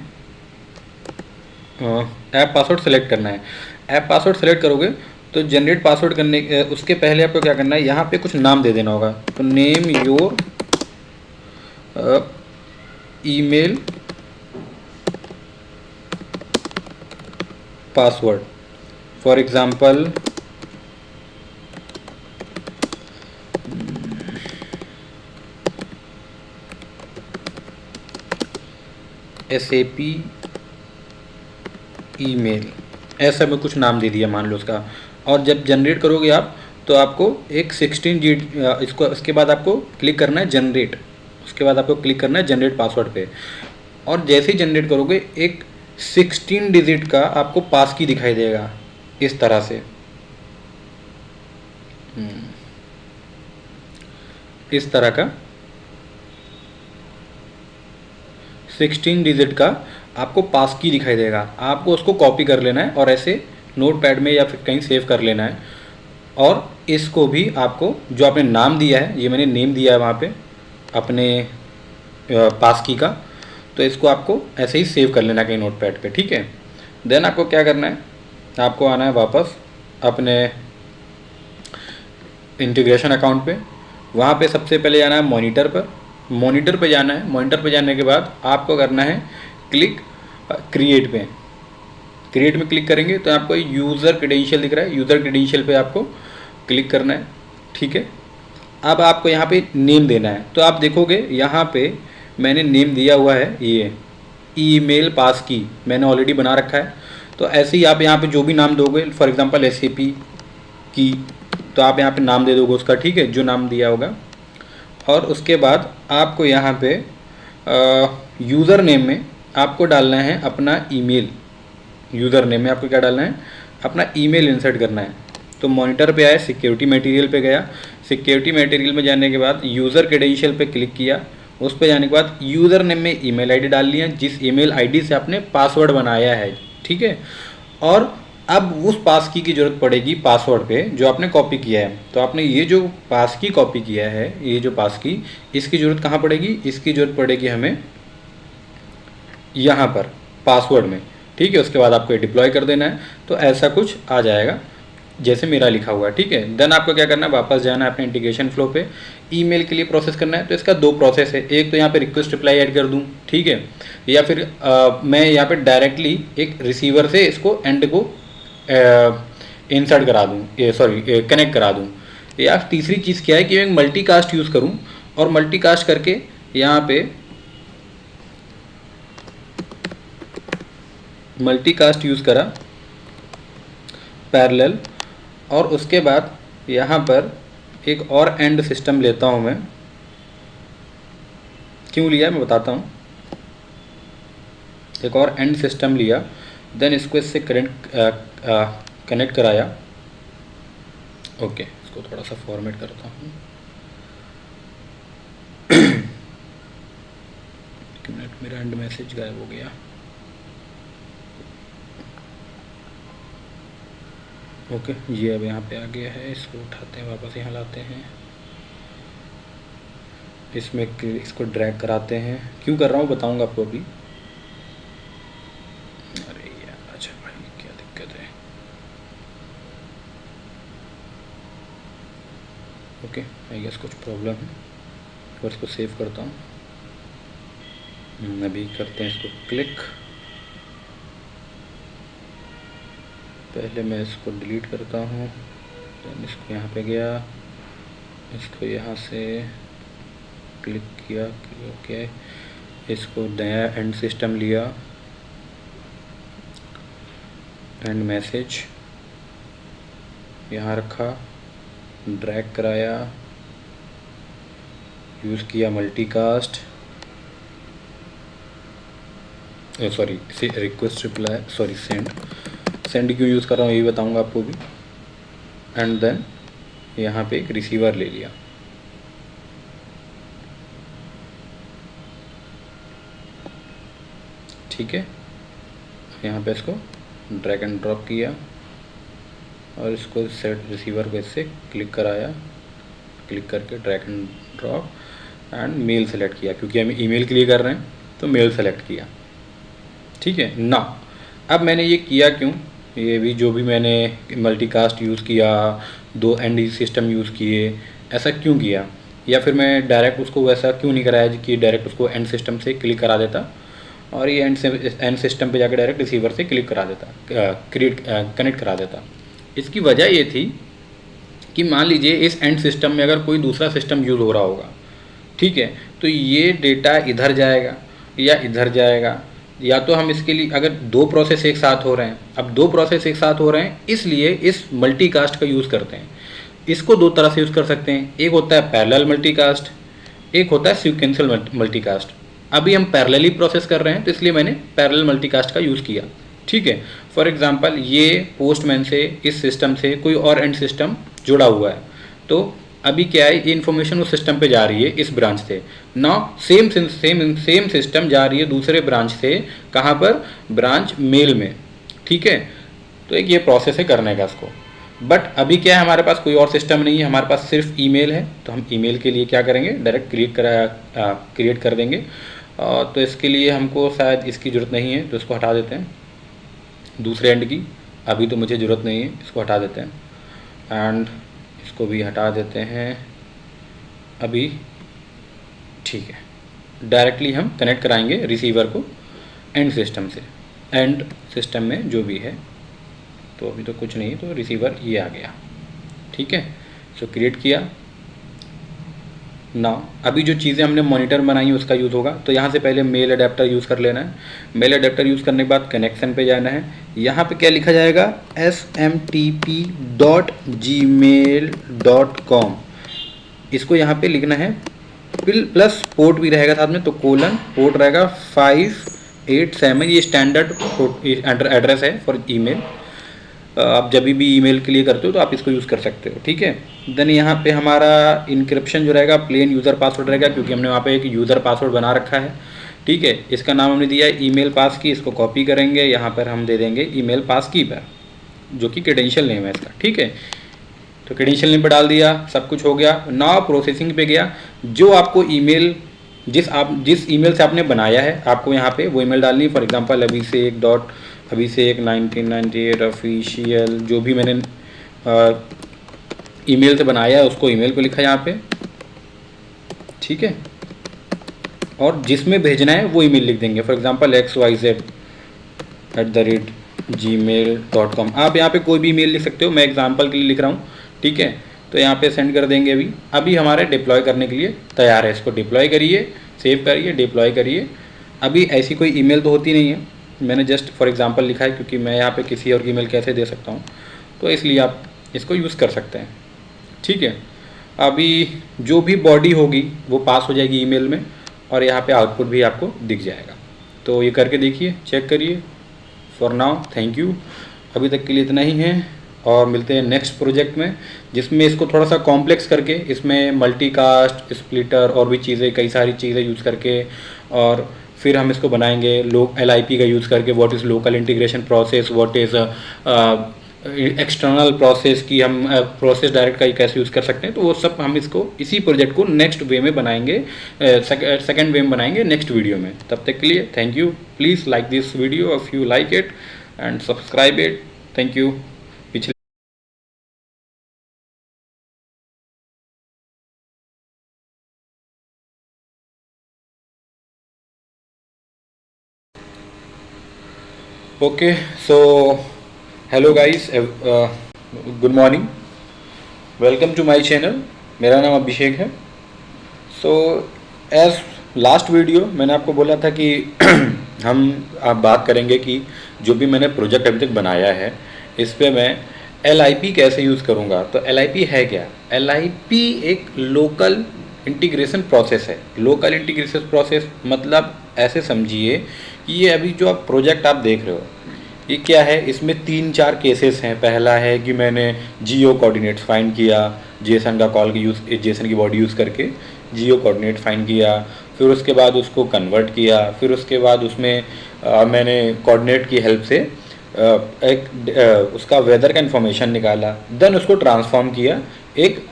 Speaker 1: ऐप पासवर्ड सेलेक्ट करना है। ऐप पासवर्ड सेलेक्ट करोगे तो जनरेट पासवर्ड करने उसके पहले आपको क्या करना है, यहाँ पे कुछ नाम दे देना होगा। तो name your email password, for example SAP email, ऐसा मैं कुछ नाम दे दिया मान लो उसका। और जब जनरेट करोगे आप तो आपको एक 16 इसको, उसके बाद आपको क्लिक करना है जनरेट, उसके बाद आपको क्लिक करना है जनरेट पासवर्ड पे। और जैसे ही जनरेट करोगे एक 16 डिजिट का आपको पास की दिखाई देगा इस तरह से, इस तरह का 16 डिजिट का आपको पास की दिखाई देगा। आपको उसको कॉपी कर लेना है और ऐसे नोट पैड में या फिर कहीं सेव कर लेना है। और इसको भी आपको जो आपने नाम दिया है, ये मैंने नेम दिया है वहाँ पे अपने पास की का, तो इसको आपको ऐसे ही सेव कर लेना कहीं नोट पैड पे, ठीक है। देन आपको क्या करना है, आपको आना है वापस अपने इंटीग्रेशन अकाउंट पे। वहाँ पे सबसे पहले जाना है मॉनिटर पर, मॉनिटर पे जाना है। मॉनिटर पे जाने के बाद आपको करना है क्लिक क्रिएट पे। क्रिएट में क्लिक करेंगे तो आपको यूज़र क्रेडेंशियल दिख रहा है, यूज़र क्रेडेंशियल पे आपको क्लिक करना है, ठीक है। अब आपको यहाँ पे नेम देना है, तो आप देखोगे यहाँ पे मैंने नेम दिया हुआ है, ये ईमेल पास की मैंने ऑलरेडी बना रखा है। तो ऐसे ही आप यहाँ पे जो भी नाम दोगे, फॉर एग्जांपल SAP की, तो आप यहाँ पे नाम दे दोगे उसका, ठीक है, जो नाम दिया होगा। और उसके बाद आपको यहाँ पे यूज़र नेम में आपको डालना है अपना ईमेल, यूज़र नेम में आपको क्या डालना है, अपना ईमेल इंसर्ट करना है। तो मॉनिटर पे आए, सिक्योरिटी मटेरियल पे गया, सिक्योरिटी मटेरियल में जाने के बाद यूज़र क्रेडेंशियल पे क्लिक किया, उस पे जाने के बाद यूज़र नेम में ईमेल आईडी डाल लिया जिस ईमेल आईडी से आपने पासवर्ड बनाया है, ठीक है। और अब उस पास की ज़रूरत पड़ेगी पासवर्ड पे जो आपने कॉपी किया है। तो आपने ये जो पास की कॉपी किया है, ये जो पास की, इसकी ज़रूरत कहाँ पड़ेगी, इसकी ज़रूरत पड़ेगी हमें यहाँ पर पासवर्ड में, ठीक है। उसके बाद आपको डिप्लॉय कर देना है, तो ऐसा कुछ आ जाएगा जैसे मेरा लिखा हुआ है, ठीक है। देन आपको क्या करना है, वापस जाना है अपने इंटीग्रेशन फ्लो पे। ईमेल के लिए प्रोसेस करना है, तो इसका 2 प्रोसेस है। एक तो यहाँ पे रिक्वेस्ट रिप्लाई ऐड कर दूँ, ठीक है, या फिर मैं यहाँ पे डायरेक्टली एक रिसीवर से इसको एंड को इंसर्ट करा दूँ, सॉरी कनेक्ट करा दूँ। या तीसरी चीज़ क्या है कि मैं मल्टीकास्ट यूज़ करूँ, और मल्टीकास्ट करके यहाँ पे मल्टीकास्ट यूज़ करा पैरेलल, और उसके बाद यहाँ पर एक और एंड सिस्टम लेता हूँ मैं। क्यों लिया मैं बताता हूँ। एक और एंड सिस्टम लिया, देन इसको इससे कनेक्ट कराया। ओके, इसको थोड़ा सा फॉर्मेट करता हूँ। एक मिनट, मेरा एंड मैसेज गायब हो गया। ओके, ये अब यहाँ पे आ गया है, इसको उठाते हैं, वापस यहाँ लाते हैं, इसमें इसको ड्रैग कराते हैं। क्यों कर रहा हूँ बताऊँगा आपको अभी। अरे यार, अच्छा भाई क्या दिक्कत है। ओके, आई गेस कुछ प्रॉब्लम है, और इसको सेव करता हूँ। अभी करते हैं इसको क्लिक, पहले मैं इसको डिलीट करता हूँ, देन इसको यहाँ पे गया, इसको यहाँ से क्लिक किया, ओके, इसको नया एंड सिस्टम लिया, एंड मैसेज यहाँ रखा, ड्रैग कराया, यूज़ किया multicast, sorry request reply, sorry send क्यों यूज़ कर रहा हूँ यही बताऊँगा आपको भी, एंड देन यहाँ पे एक रिसीवर ले लिया। ठीक है, यहाँ पे इसको ड्रैग एंड ड्रॉप किया और इसको सेट रिसीवर को इससे क्लिक कराया, क्लिक करके drag and drop and mail select किया, क्योंकि हम ईमेल के लिए कर रहे हैं तो मेल सेलेक्ट किया। ठीक है ना, अब मैंने ये किया क्यों, ये भी जो भी मैंने मल्टीकास्ट यूज़ किया, दो एंड सिस्टम यूज़ किए, ऐसा क्यों किया, या फिर मैं डायरेक्ट उसको वैसा क्यों नहीं कराया कि डायरेक्ट उसको एंड सिस्टम से क्लिक करा देता और ये एंड सिस्टम पे जाकर डायरेक्ट रिसीवर से क्लिक करा देता, कनेक्ट करा देता। इसकी वजह ये थी कि मान लीजिए इस एंड सिस्टम में अगर कोई दूसरा सिस्टम यूज़ हो रहा होगा, ठीक है, तो ये डेटा इधर जाएगा या इधर जाएगा, या तो हम इसके लिए अगर दो प्रोसेस एक साथ हो रहे हैं, अब दो प्रोसेस एक साथ हो रहे हैं इसलिए इस मल्टीकास्ट का यूज़ करते हैं। इसको दो तरह से यूज़ कर सकते हैं, एक होता है पैरेलल मल्टीकास्ट, एक होता है सीक्वेंशियल मल्टीकास्ट। अभी हम पैरेलली प्रोसेस कर रहे हैं तो इसलिए मैंने पैरेलल मल्टीकास्ट का यूज़ किया। ठीक है, फॉर एग्जांपल ये पोस्टमैन से इस सिस्टम से कोई और एंड सिस्टम जुड़ा हुआ है, तो अभी क्या है, ये इन्फॉर्मेशन उस सिस्टम पे जा रही है इस ब्रांच से, नाउ सेम सिस्टम जा रही है दूसरे ब्रांच से, कहाँ पर, ब्रांच मेल में। ठीक है, तो एक ये प्रोसेस है करने का इसको। बट अभी क्या है, हमारे पास कोई और सिस्टम नहीं है, हमारे पास सिर्फ ईमेल है, तो हम ईमेल के लिए क्या करेंगे, डायरेक्ट क्रिएट कर देंगे। तो इसके लिए हमको शायद इसकी ज़रूरत नहीं है, तो इसको हटा देते हैं, दूसरे एंड की अभी तो मुझे ज़रूरत नहीं है, इसको हटा देते हैं, एंड इसको भी हटा देते हैं अभी। ठीक है, डायरेक्टली हम कनेक्ट कराएंगे रिसीवर को एंड सिस्टम से, एंड सिस्टम में जो भी है, तो अभी तो कुछ नहीं, तो रिसीवर ये आ गया। ठीक है, सो क्रिएट किया। ना अभी जो चीज़ें हमने मॉनिटर बनाई हैं उसका यूज़ होगा, तो यहाँ से पहले मेल अडेप्टर यूज़ कर लेना है। मेल अडेप्टर यूज़ करने के बाद कनेक्शन पे जाना है, यहाँ पे क्या लिखा जाएगा, smtp.gmail.com, इसको यहाँ पे लिखना है, प्लस पोर्ट भी रहेगा साथ में, तो कोलन पोर्ट रहेगा 587, ये स्टैंडर्ड एड्रेस है फॉर ईमेल। आप जब भी ईमेल के लिए करते हो तो आप इसको यूज़ कर सकते हो। ठीक है, देन यहाँ पे हमारा इनक्रिप्शन जो रहेगा प्लेन यूज़र पासवर्ड रहेगा, क्योंकि हमने वहाँ पे एक यूज़र पासवर्ड बना रखा है। ठीक है, इसका नाम हमने दिया है ईमेल पास की, इसको कॉपी करेंगे, यहाँ पर हम दे देंगे ईमेल पास की पर, जो कि क्रेडेंशियल नेम है इसका। ठीक है, तो क्रेडेंशियल नेम पर डाल दिया, सब कुछ हो गया। नाउ प्रोसेसिंग पे गया, जो आपको ईमेल जिस ईमेल से आपने बनाया है आपको यहाँ पे वो ईमेल डालनी है। फॉर एग्जांपल अभिषेक 1998 ऑफिशियल, जो भी मैंने ईमेल से बनाया है उसको ईमेल पे लिखा यहाँ पे। ठीक है, और जिसमें भेजना है वो ईमेल लिख देंगे, फॉर एग्जांपल xyz@gmail.com। आप यहाँ पे कोई भी ईमेल लिख सकते हो, मैं एग्जांपल के लिए लिख रहा हूँ। ठीक है, तो यहाँ पे सेंड कर देंगे। अभी हमारे डिप्लॉय करने के लिए तैयार है, इसको डिप्लॉय करिए, सेव करिए, डिप्लॉय करिए। अभी ऐसी कोई ईमेल तो होती नहीं है, मैंने जस्ट फॉर एग्जांपल लिखा है, क्योंकि मैं यहाँ पे किसी और की ईमेल कैसे दे सकता हूँ, तो इसलिए आप इसको यूज़ कर सकते हैं। ठीक है, अभी जो भी बॉडी होगी वो पास हो जाएगी ईमेल में, और यहाँ पे आउटपुट भी आपको दिख जाएगा। तो ये करके देखिए, चेक करिए। फॉर नाउ थैंक यू, अभी तक के लिए इतना ही है, और मिलते हैं नेक्स्ट प्रोजेक्ट में, जिसमें इसको थोड़ा सा कॉम्प्लेक्स करके, इसमें मल्टीकास्ट, स्प्लिटर और भी चीज़ें, कई सारी चीज़ें यूज़ करके, और फिर हम इसको बनाएंगे LIP का यूज़ करके, what is local integration process, what is external process की, हम प्रोसेस डायरेक्ट का कैसे यूज़ कर सकते हैं। तो वो सब हम इसको इसी प्रोजेक्ट को नेक्स्ट वे में बनाएंगे, सेकेंड वे में बनाएंगे नेक्स्ट वीडियो में। तब तक के लिए thank you, please like this video if you like it and subscribe it. Thank you. पिछले okay, so hello guys, good morning, welcome to my channel. मेरा नाम अभिषेक है। सो एज लास्ट वीडियो मैंने आपको बोला था कि हम आप बात करेंगे कि जो भी मैंने प्रोजेक्ट अभी तक बनाया है इस पे मैं LIP कैसे यूज़ करूँगा। तो LIP है क्या? LIP एक लोकल इंटीग्रेशन प्रोसेस है। लोकल इंटीग्रेशन प्रोसेस मतलब ऐसे समझिए कि ये अभी जो आप प्रोजेक्ट आप देख रहे हो ये क्या है, इसमें 3-4 केसेस हैं। पहला है कि मैंने जियो कोऑर्डिनेट्स फाइंड किया, जेसन का कॉल की यूज़, जेसन की बॉडी यूज़ करके जियो कोऑर्डिनेट फाइंड किया, फिर उसके बाद उसको कन्वर्ट किया, फिर उसके बाद उसमें मैंने कोऑर्डिनेट की हेल्प से उसका वेदर का इन्फॉर्मेशन निकाला, देन उसको ट्रांसफॉर्म किया एक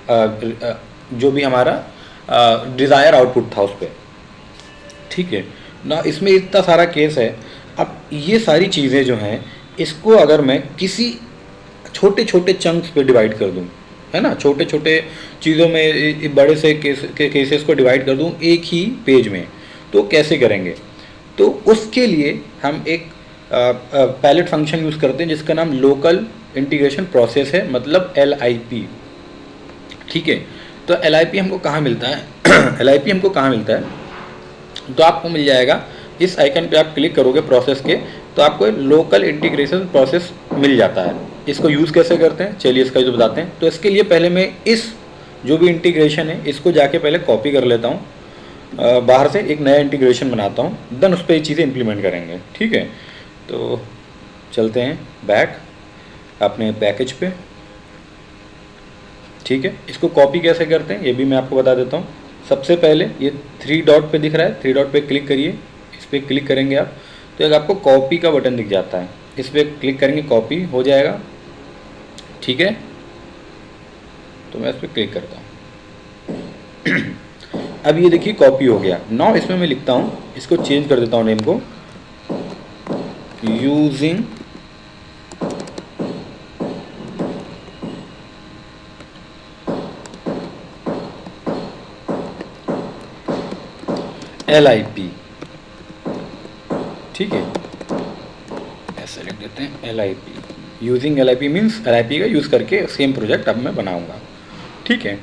Speaker 1: जो भी हमारा डिज़ायर आउटपुट था उस पर। ठीक है ना, इसमें इतना सारा केस है। अब ये सारी चीज़ें जो हैं इसको अगर मैं किसी छोटे छोटे चंक्स पे डिवाइड कर दूं, है ना, छोटे छोटे चीज़ों में बड़े से केसेस को डिवाइड कर दूं एक ही पेज में, तो कैसे करेंगे? तो उसके लिए हम एक पैलेट फंक्शन यूज़ करते हैं जिसका नाम लोकल इंटीग्रेशन प्रोसेस है, मतलब LIP। ठीक है, तो LIP हमको कहाँ मिलता है? LIP हमको कहाँ मिलता है? तो आपको मिल जाएगा इस आइकन पे, आप क्लिक करोगे प्रोसेस के तो आपको लोकल इंटीग्रेशन प्रोसेस मिल जाता है। इसको यूज़ कैसे करते हैं चलिए इसका यूज़ बताते हैं। तो इसके लिए पहले मैं इस जो भी इंटीग्रेशन है इसको जाके पहले कॉपी कर लेता हूँ, बाहर से एक नया इंटीग्रेशन बनाता हूँ, देन उस पर ये चीज़ें इंप्लीमेंट करेंगे। ठीक है, तो चलते हैं बैक अपने पैकेज पे। ठीक है, इसको कॉपी कैसे करते हैं ये भी मैं आपको बता देता हूँ। सबसे पहले ये 3 डॉट पे दिख रहा है, 3 डॉट पे क्लिक करिए। इस पर क्लिक करेंगे आप तो एक आपको कॉपी का बटन दिख जाता है, इस पर क्लिक करेंगे, कॉपी हो जाएगा। ठीक है, तो मैं इस पर क्लिक करता हूँ। अब ये देखिए कॉपी हो गया। नाउ इसमें मैं लिखता हूँ, इसको चेंज कर देता हूँ नेम को, यूजिंग LIP। ठीक है, ऐसे लिख देते हैं LIP। Using LIP means LIP का यूज़ करके सेम प्रोजेक्ट अब मैं बनाऊंगा। ठीक है,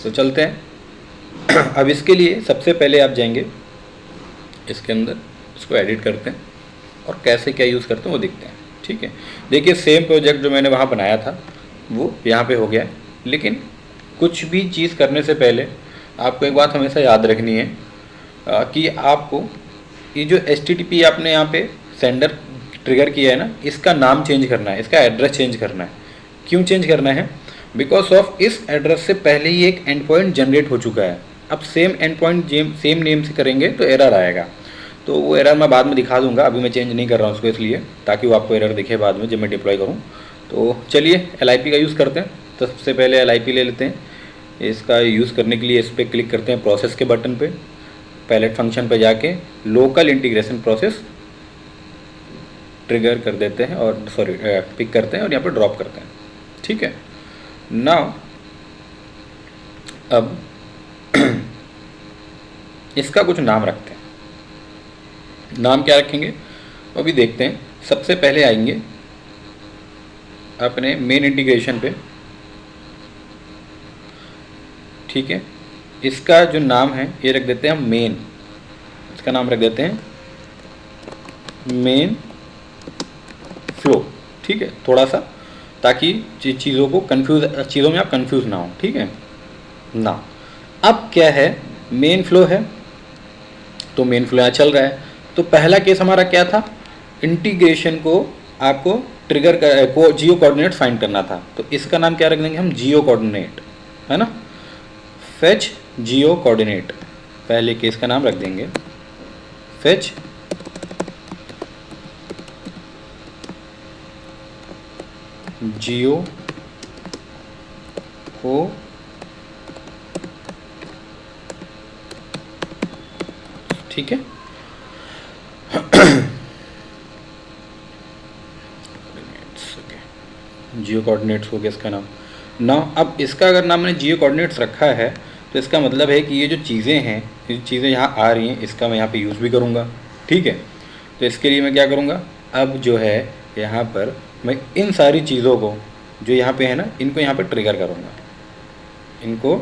Speaker 1: तो चलते हैं। अब इसके लिए सबसे पहले आप जाएंगे इसके अंदर, इसको एडिट करते हैं और कैसे क्या यूज़ करते हैं वो देखते हैं। ठीक है, देखिए सेम प्रोजेक्ट जो मैंने वहाँ बनाया था वो यहाँ पे हो गया है। लेकिन कुछ भी चीज़ करने से पहले आपको एक बात हमेशा याद रखनी है कि आपको ये जो HTTP आपने यहाँ पे सेंडर ट्रिगर किया है ना, इसका नाम चेंज करना है, इसका एड्रेस चेंज करना है। क्यों चेंज करना है? बिकॉज ऑफ इस एड्रेस से पहले ही एक एंड पॉइंट जनरेट हो चुका है। अब same and point same name से करेंगे तो एरर आएगा, तो वो एरर मैं बाद में दिखा दूंगा, अभी मैं चेंज नहीं कर रहा हूँ उसको इसलिए, ताकि वो आपको एरर दिखे बाद में जब मैं डिप्लॉय करूँ। तो चलिए LIP का यूज़ करते हैं। तो सबसे पहले LIP ले लेते हैं। इसका यूज़ करने के लिए इस पर क्लिक करते हैं प्रोसेस के बटन पे, पैलेट फंक्शन पे जाके लोकल इंटीग्रेशन प्रोसेस ट्रिगर कर देते हैं और पिक करते हैं और यहाँ पर ड्रॉप करते हैं। ठीक है, नाउ अब इसका कुछ नाम रखते हैं। नाम क्या रखेंगे वो भी देखते हैं। सबसे पहले आएंगे अपने मेन इंटीग्रेशन पे। ठीक है, इसका जो नाम है ये रख देते हैं हम मेन। इसका नाम रख देते हैं मेन फ्लो। ठीक है, थोड़ा सा ताकि चीज़ों में आप कंफ्यूज ना हो। ठीक है ना, अब क्या है, मेन फ्लो है तो मेन फ्लो यहाँ चल रहा है। तो पहला केस हमारा क्या था, इंटीग्रेशन को आपको ट्रिगर कर जियो कोऑर्डिनेट फाइंड करना था। तो इसका नाम क्या रख देंगे हम, जियो कोऑर्डिनेट, है ना, फेच जियो कोऑर्डिनेट। पहले केस का नाम रख देंगे फेच जियो को ठीक है, जियो कोऑर्डिनेट्स हो गया इसका नाम। ना अब इसका अगर नाम मैंने जियो कोऑर्डिनेट्स रखा है तो इसका मतलब है कि ये जो चीज़ें हैं, ये चीज़ें यहाँ आ रही हैं, इसका मैं यहाँ पे यूज़ भी करूँगा। ठीक है, तो इसके लिए मैं क्या करूँगा, अब जो है यहाँ पर मैं इन सारी चीज़ों को जो यहाँ पे है ना, इनको यहाँ पे ट्रिगर करूँगा, इनको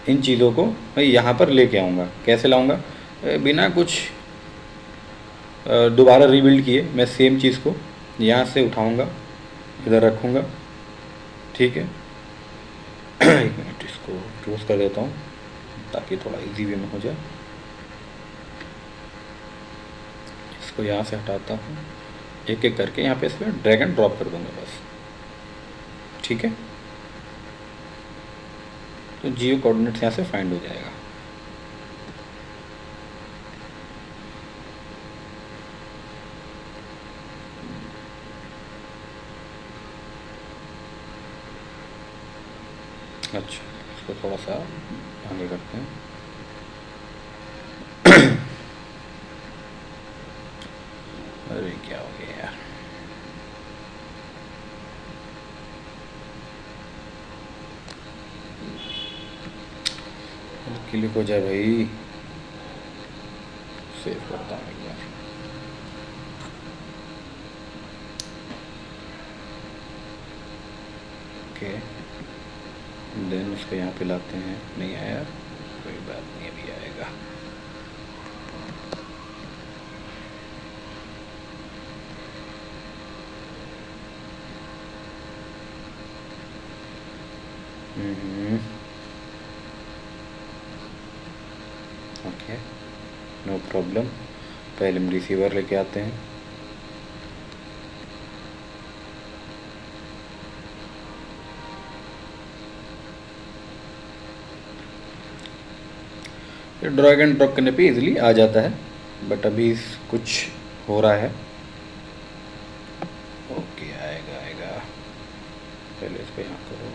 Speaker 1: इन चीज़ों को मैं यहाँ पर लेके आऊँगा। कैसे लाऊँगा? बिना कुछ दोबारा रीबिल्ड किए मैं सेम चीज़ को यहाँ से उठाऊँगा, इधर रखूँगा, ठीक है। एक मिनट, इसको क्लोज कर देता हूँ ताकि थोड़ा इजी वे में हो जाए। इसको यहाँ से हटाता हूँ, एक एक करके यहाँ पे इस पर ड्रैग एंड ड्रॉप कर दूँगा बस, ठीक है। तो जियो कोऑर्डिनेट्स यहाँ से फाइंड हो जाएगा। अच्छा, इसको थोड़ा सा आगे करते हैं। अरे क्या हो गया यार, क्लिक हो जाए भाई। सेव करता हूँ एक बार। ओके, देन उसको यहाँ पे लाते हैं। नहीं आया, कोई बात नहीं, अभी आएगा। Okay, no problem. पहले हम रिसीवर लेके आते हैं। ड्रैग एंड ड्रॉप करने पे इजीली आ जाता है, बट अभी कुछ हो रहा है। ओके, आएगा आएगा। पहले इसको यहाँ करो,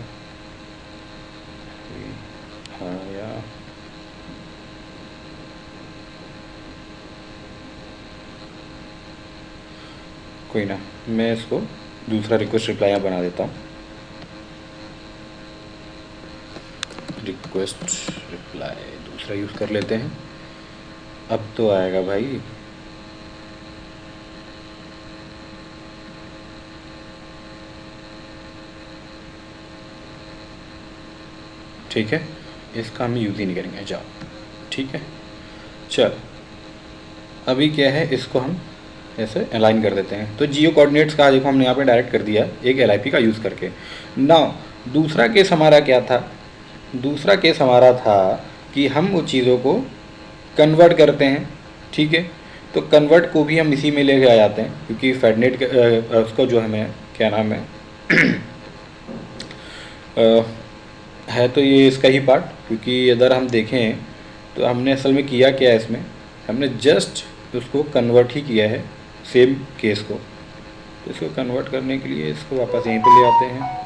Speaker 1: आया। कोई ना, मैं इसको दूसरा रिक्वेस्ट रिप्लाई यहाँ बना देता हूँ। रिक्वेस्ट रिप्लाई दूसरा यूज़ कर लेते हैं। अब तो आएगा भाई। ठीक है, इसका हम यूज़ ही नहीं करेंगे, जाओ। ठीक है, चल अभी क्या है, इसको हम ऐसे अलाइन कर देते हैं। तो जियो कोऑर्डिनेट्स का देखो हमने यहाँ पे डायरेक्ट कर दिया एक LIP का यूज़ करके। नाउ दूसरा केस हमारा क्या था? दूसरा केस हमारा था कि हम वो चीज़ों को कन्वर्ट करते हैं, ठीक है। तो कन्वर्ट को भी हम इसी में लेके आ जाते हैं, क्योंकि फेडनेट उसको जो हमें क्या नाम है है तो ये इसका ही पार्ट। क्योंकि अगर हम देखें तो हमने असल में किया क्या है, इसमें हमने जस्ट उसको कन्वर्ट ही किया है सेम केस को। तो इसको कन्वर्ट करने के लिए इसको वापस यहीं पे ले आते हैं।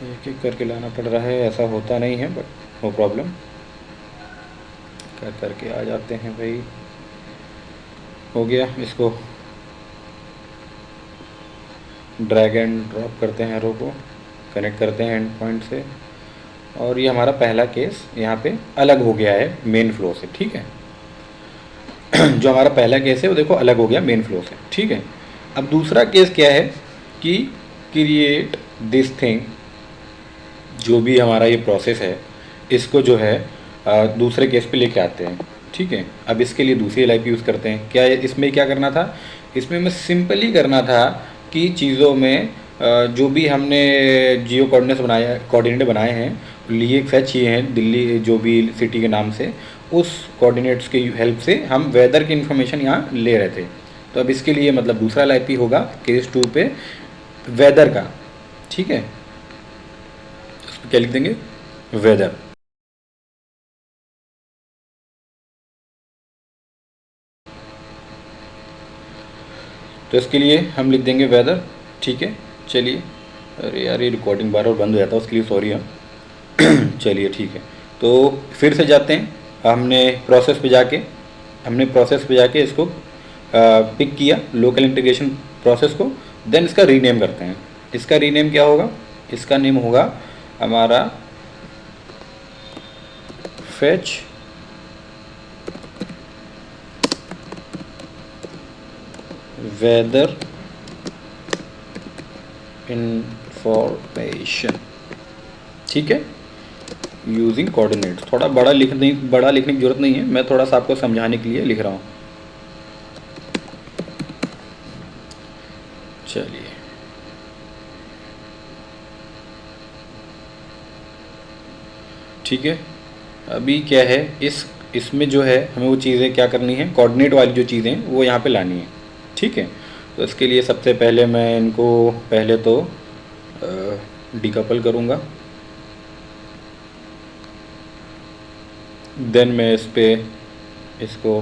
Speaker 1: एक एक करके लाना पड़ रहा है, ऐसा होता नहीं है, बट नो प्रॉब्लम, कर करके आ जाते हैं भाई। हो गया, इसको ड्रैग एंड ड्रॉप करते हैं, रो को कनेक्ट करते हैं एंड पॉइंट से, और ये हमारा पहला केस यहाँ पे अलग हो गया है मेन फ्लो से, ठीक है। जो हमारा पहला केस है वो देखो अलग हो गया मेन फ्लो से, ठीक है। अब दूसरा केस क्या है कि क्रिएट दिस थिंग, जो भी हमारा ये प्रोसेस है, इसको जो है दूसरे केस पे लेके आते हैं, ठीक है। अब इसके लिए दूसरी LIP यूज़ करते हैं। क्या इसमें क्या करना था? इसमें मैं सिंपली करना था कि चीज़ों में जो भी हमने जियो कोऑर्डिनेट बनाए हैं, लिए फेच किए हैं दिल्ली जो भी सिटी के नाम से, उस कोऑर्डिनेट्स की हेल्प से हम वेदर की इन्फॉर्मेशन यहाँ ले रहे थे। तो अब इसके लिए मतलब दूसरा LIP होगा केस 2 पे वेदर का, ठीक है। क्या लिख देंगे? वेदर। तो इसके लिए हम लिख देंगे वेदर, ठीक है। चलिए, अरे यार ये रिकॉर्डिंग बार बार बंद हो जाता है, उसके लिए सॉरी हम। चलिए ठीक है, तो फिर से जाते हैं। हमने प्रोसेस पे जाके इसको पिक किया लोकल इंटीग्रेशन प्रोसेस को, देन इसका रीनेम करते हैं। इसका रीनेम क्या होगा? इसका नेम होगा हमारा फेच वेदर इंफॉर्मेशन, ठीक है, यूजिंग कोऑर्डिनेट्स। थोड़ा बड़ा लिखने की जरूरत नहीं है, मैं थोड़ा सा आपको समझाने के लिए लिख रहा हूँ। चलिए, ठीक है। अभी क्या है, इसमें जो है हमें वो चीज़ें क्या करनी है, कोऑर्डिनेट वाली जो चीज़ें वो यहाँ पे लानी है, ठीक है। तो इसके लिए सबसे पहले मैं इनको पहले तो डिकपल करूँगा, देन मैं इस पे इसको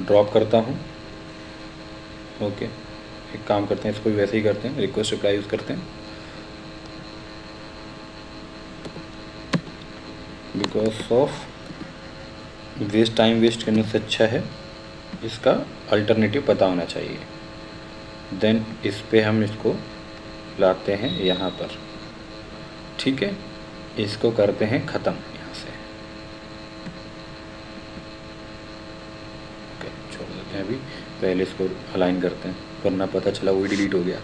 Speaker 1: ड्रॉप करता हूँ। ओके, एक काम करते हैं, इसको भी वैसे ही करते हैं, रिक्वेस्ट रिप्लाई यूज़ करते हैं, बिकॉज ऑफ टाइम वेस्ट करने से अच्छा है इसका अल्टरनेटिव पता होना चाहिए। देन इस पे हम इसको लाते हैं यहाँ पर, ठीक है, इसको करते हैं ख़त्म यहाँ से। ओके, छोड़ देते हैं, अभी पहले इसको अलाइन करते हैं, वरना पता चला वही डिलीट हो गया,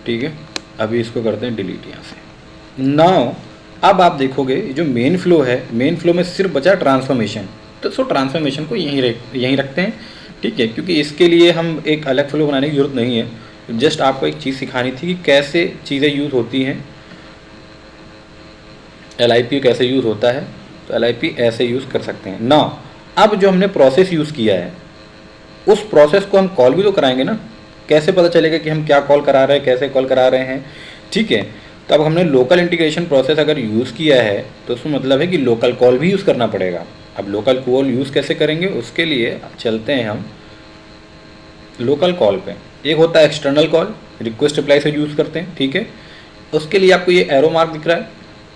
Speaker 1: ठीक है। अभी इसको करते हैं डिलीट यहाँ से। नाउ अब आप देखोगे जो मेन फ्लो है, मेन फ्लो में सिर्फ बचा ट्रांसफॉर्मेशन, तो सो ट्रांसफॉर्मेशन को यहीं रखते हैं, ठीक है, क्योंकि इसके लिए हम एक अलग फ्लो बनाने की ज़रूरत नहीं है। जस्ट आपको एक चीज़ सिखानी थी कि कैसे चीज़ें यूज़ होती हैं, LIP कैसे यूज़ होता है, तो LIP ऐसे यूज़ कर सकते हैं ना। अब जो हमने प्रोसेस यूज़ किया है उस प्रोसेस को हम कॉल भी तो कराएंगे ना, कैसे पता चलेगा कि हम क्या कॉल करा रहे हैं, कैसे कॉल करा रहे हैं, ठीक है। तो अब हमने लोकल इंटीग्रेशन प्रोसेस अगर यूज़ किया है तो उसमें मतलब है कि लोकल कॉल भी यूज़ करना पड़ेगा। अब लोकल कॉल यूज़ कैसे करेंगे, उसके लिए चलते हैं हम लोकल कॉल पे। एक होता है एक्सटर्नल कॉल, रिक्वेस्ट रिप्लाई से यूज़ करते हैं, ठीक है। उसके लिए आपको ये एरो मार्क दिख रहा है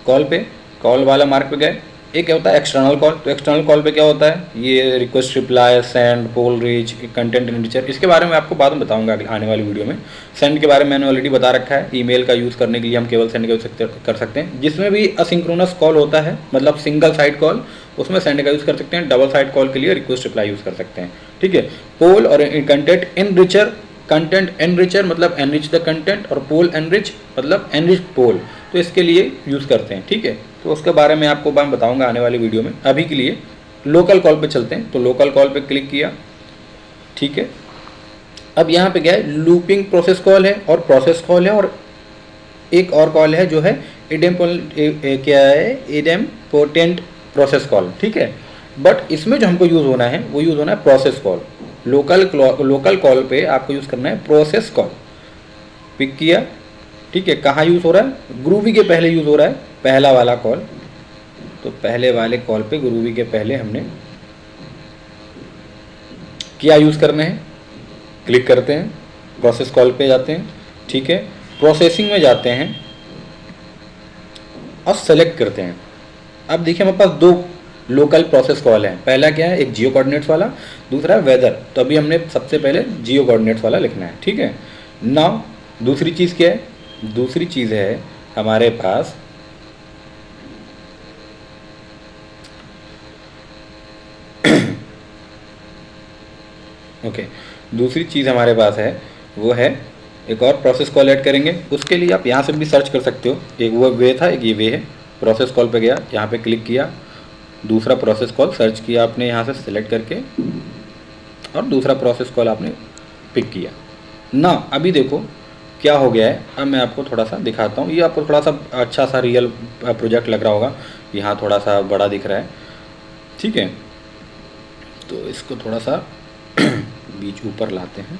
Speaker 1: कॉल पे, कॉल वाला मार्क पे गए। एक होता है एक्सटर्नल कॉल, तो एक्सटर्नल कॉल पे क्या होता है, ये रिक्वेस्ट रिप्लाई, सेंड, पोल रीच, कंटेंट इनरिचर, इसके बारे में आपको बाद में बताऊंगा आने वाली वीडियो में। सेंड के बारे में मैंने ऑलरेडी बता रखा है, ईमेल का यूज़ करने के लिए हम केवल सेंड कर सकते हैं। जिसमें भी असिंक्रोनस कॉल होता है, मतलब सिंगल साइड कॉल, उसमें सेंड का यूज़ कर सकते हैं। डबल साइड कॉल के लिए रिक्वेस्ट रिप्लाई यूज़ कर सकते हैं, ठीक है। पोल और कंटेंट इनरिचर, कंटेंट एनरिचर मतलब एनरिच द कंटेंट, और पोल एनरिच मतलब एनरिच पोल, तो इसके लिए यूज़ करते हैं, ठीक है। तो उसके बारे में आपको मैं बताऊंगा आने वाली वीडियो में। अभी के लिए लोकल कॉल पे चलते हैं, तो लोकल कॉल पे क्लिक किया, ठीक है। अब यहाँ पे क्या है, लूपिंग प्रोसेस कॉल है और प्रोसेस कॉल है, और एक और कॉल है जो है क्या है, इडेम्पोटेंट प्रोसेस कॉल, ठीक है। बट इसमें जो हमको यूज़ होना है वो यूज़ होना है प्रोसेस कॉल। लोकल कॉल पे आपको यूज़ करना है प्रोसेस कॉल। पिक किया, ठीक है, कहाँ यूज़ हो रहा है, ग्रूवी के पहले यूज़ हो रहा है, पहला वाला कॉल। तो पहले वाले कॉल पे ग्रूवी के पहले हमने क्या यूज़ करने हैं, क्लिक करते हैं, प्रोसेस कॉल पे जाते हैं, ठीक है, प्रोसेसिंग में जाते हैं और सेलेक्ट करते हैं। अब देखिए हमारे पास दो लोकल प्रोसेस कॉल है, पहला क्या है, एक जियो कोऑर्डिनेट्स वाला, दूसरा है वेदर। तो अभी हमने सबसे पहले जियो कोऑर्डिनेट्स वाला लिखना है, ठीक है। नाउ दूसरी चीज़ क्या है, दूसरी चीज़ है हमारे पास ओके, दूसरी चीज़ हमारे पास है वो है एक और प्रोसेस कॉल ऐड करेंगे। उसके लिए आप यहाँ से भी सर्च कर सकते हो, एक वो वे था, एक ये वे है। प्रोसेस कॉल पे गया, यहाँ पे क्लिक किया, दूसरा प्रोसेस कॉल सर्च किया आपने यहाँ से सिलेक्ट करके, और दूसरा प्रोसेस कॉल आपने पिक किया ना। अभी देखो क्या हो गया है, अब मैं आपको थोड़ा सा दिखाता हूँ। ये आपको थोड़ा सा अच्छा सा रियल प्रोजेक्ट लग रहा होगा, यहाँ थोड़ा सा बड़ा दिख रहा है, ठीक है। तो इसको थोड़ा सा बीच ऊपर लाते हैं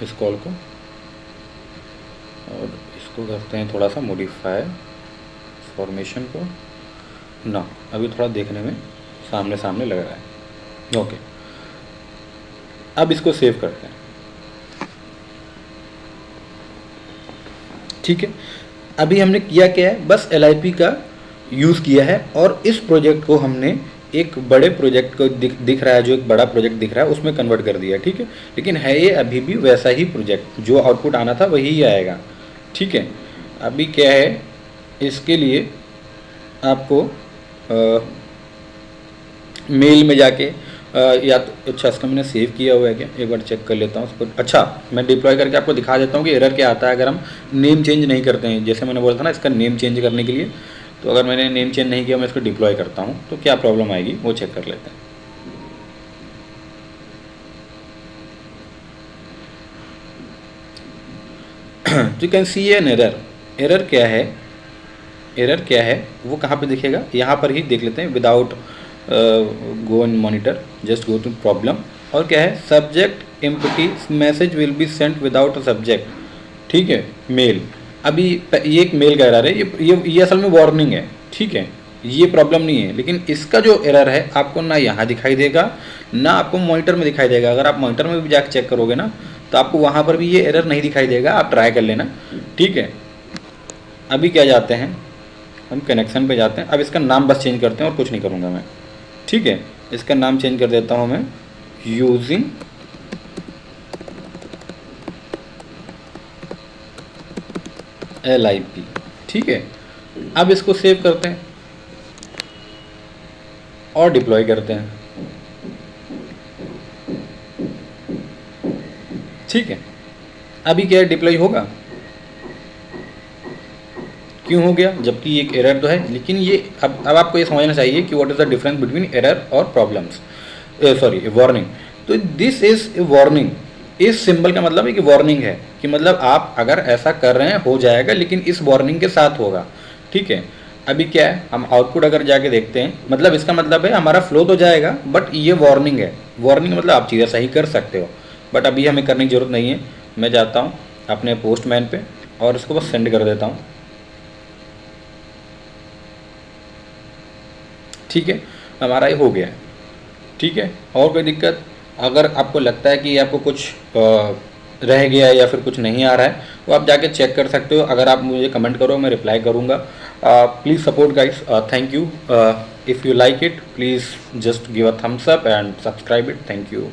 Speaker 1: इस कॉल को, और इसको करते हैं थोड़ा सा मॉडिफाई फॉर्मेशन को ना। अभी थोड़ा देखने में सामने सामने लग रहा है, ओके। अब इसको सेव करते हैं, ठीक है। अभी हमने किया क्या है, बस LIP का यूज़ किया है, और इस प्रोजेक्ट को हमने एक बड़े प्रोजेक्ट को दिख रहा है, जो एक बड़ा प्रोजेक्ट दिख रहा है उसमें कन्वर्ट कर दिया, ठीक है। लेकिन है ये अभी भी वैसा ही प्रोजेक्ट, जो आउटपुट आना था वही आएगा, ठीक है। अभी क्या है, इसके लिए आपको मेल में जाके या तो अच्छा इसका मैंने सेव किया हुआ है क्या, एक बार चेक कर लेता हूँ उसको। अच्छा मैं डिप्लॉय करके आपको दिखा देता हूँ कि एरर क्या आता है अगर हम नेम चेंज नहीं करते हैं। जैसे मैंने बोला था ना इसका नेम चेंज करने के लिए, तो अगर मैंने नेम चेंज नहीं किया, मैं इसको डिप्लॉय करता हूँ तो क्या प्रॉब्लम आएगी वो चेक कर लेते हैं। तो you can see an error. Error क्या है, एरर क्या है वो कहाँ पे दिखेगा, यहाँ पर ही देख लेते हैं। Without go in monitor, just go to problem, और क्या है, subject empty message will be sent without a subject, ठीक है, मेल। अभी ये एक मेल का एरर है, ये असल में वार्निंग है, ठीक है, ये प्रॉब्लम नहीं है। लेकिन इसका जो एरर है आपको ना यहाँ दिखाई देगा ना आपको मॉनिटर में दिखाई देगा। अगर आप मॉनिटर में भी जाकर चेक करोगे ना तो आपको वहाँ पर भी ये एरर नहीं दिखाई देगा, आप ट्राई कर लेना, ठीक है। अभी क्या जाते हैं हम कनेक्शन पे जाते हैं। अब इसका नाम बस चेंज करते हैं और कुछ नहीं करूँगा मैं, ठीक है। इसका नाम चेंज कर देता हूँ मैं यूजिंग LIP, ठीक है। अब इसको सेव करते हैं और डिप्लॉय करते हैं, ठीक है। अभी क्या डिप्लॉय होगा, क्यों हो गया, जबकि एक एरर तो है। लेकिन ये अब आपको ये समझना चाहिए कि what is the difference between error और प्रॉब्लम्स, सॉरी वार्निंग। तो दिस इज ए वार्निंग, इस सिंबल का मतलब है कि वार्निंग है, कि मतलब आप अगर ऐसा कर रहे हैं हो जाएगा, लेकिन इस वार्निंग के साथ होगा, ठीक है। अभी क्या है, हम आउटपुट अगर जाके देखते हैं, मतलब इसका मतलब है हमारा फ्लो तो जाएगा बट ये वार्निंग है। वार्निंग मतलब आप चीज़ें सही कर सकते हो, बट अभी हमें करने की जरूरत नहीं है। मैं जाता हूँ अपने पोस्टमैन पे और इसको बस सेंड कर देता हूँ, ठीक है। हमारा ये हो गया है, ठीक है। और कोई दिक्कत, अगर आपको लगता है कि आपको कुछ रह गया है या फिर कुछ नहीं आ रहा है तो आप जाके चेक कर सकते हो। अगर आप मुझे कमेंट करो मैं रिप्लाई करूँगा। Please support guys, thank you. If you like it please just give a thumbs up and subscribe it, thank you.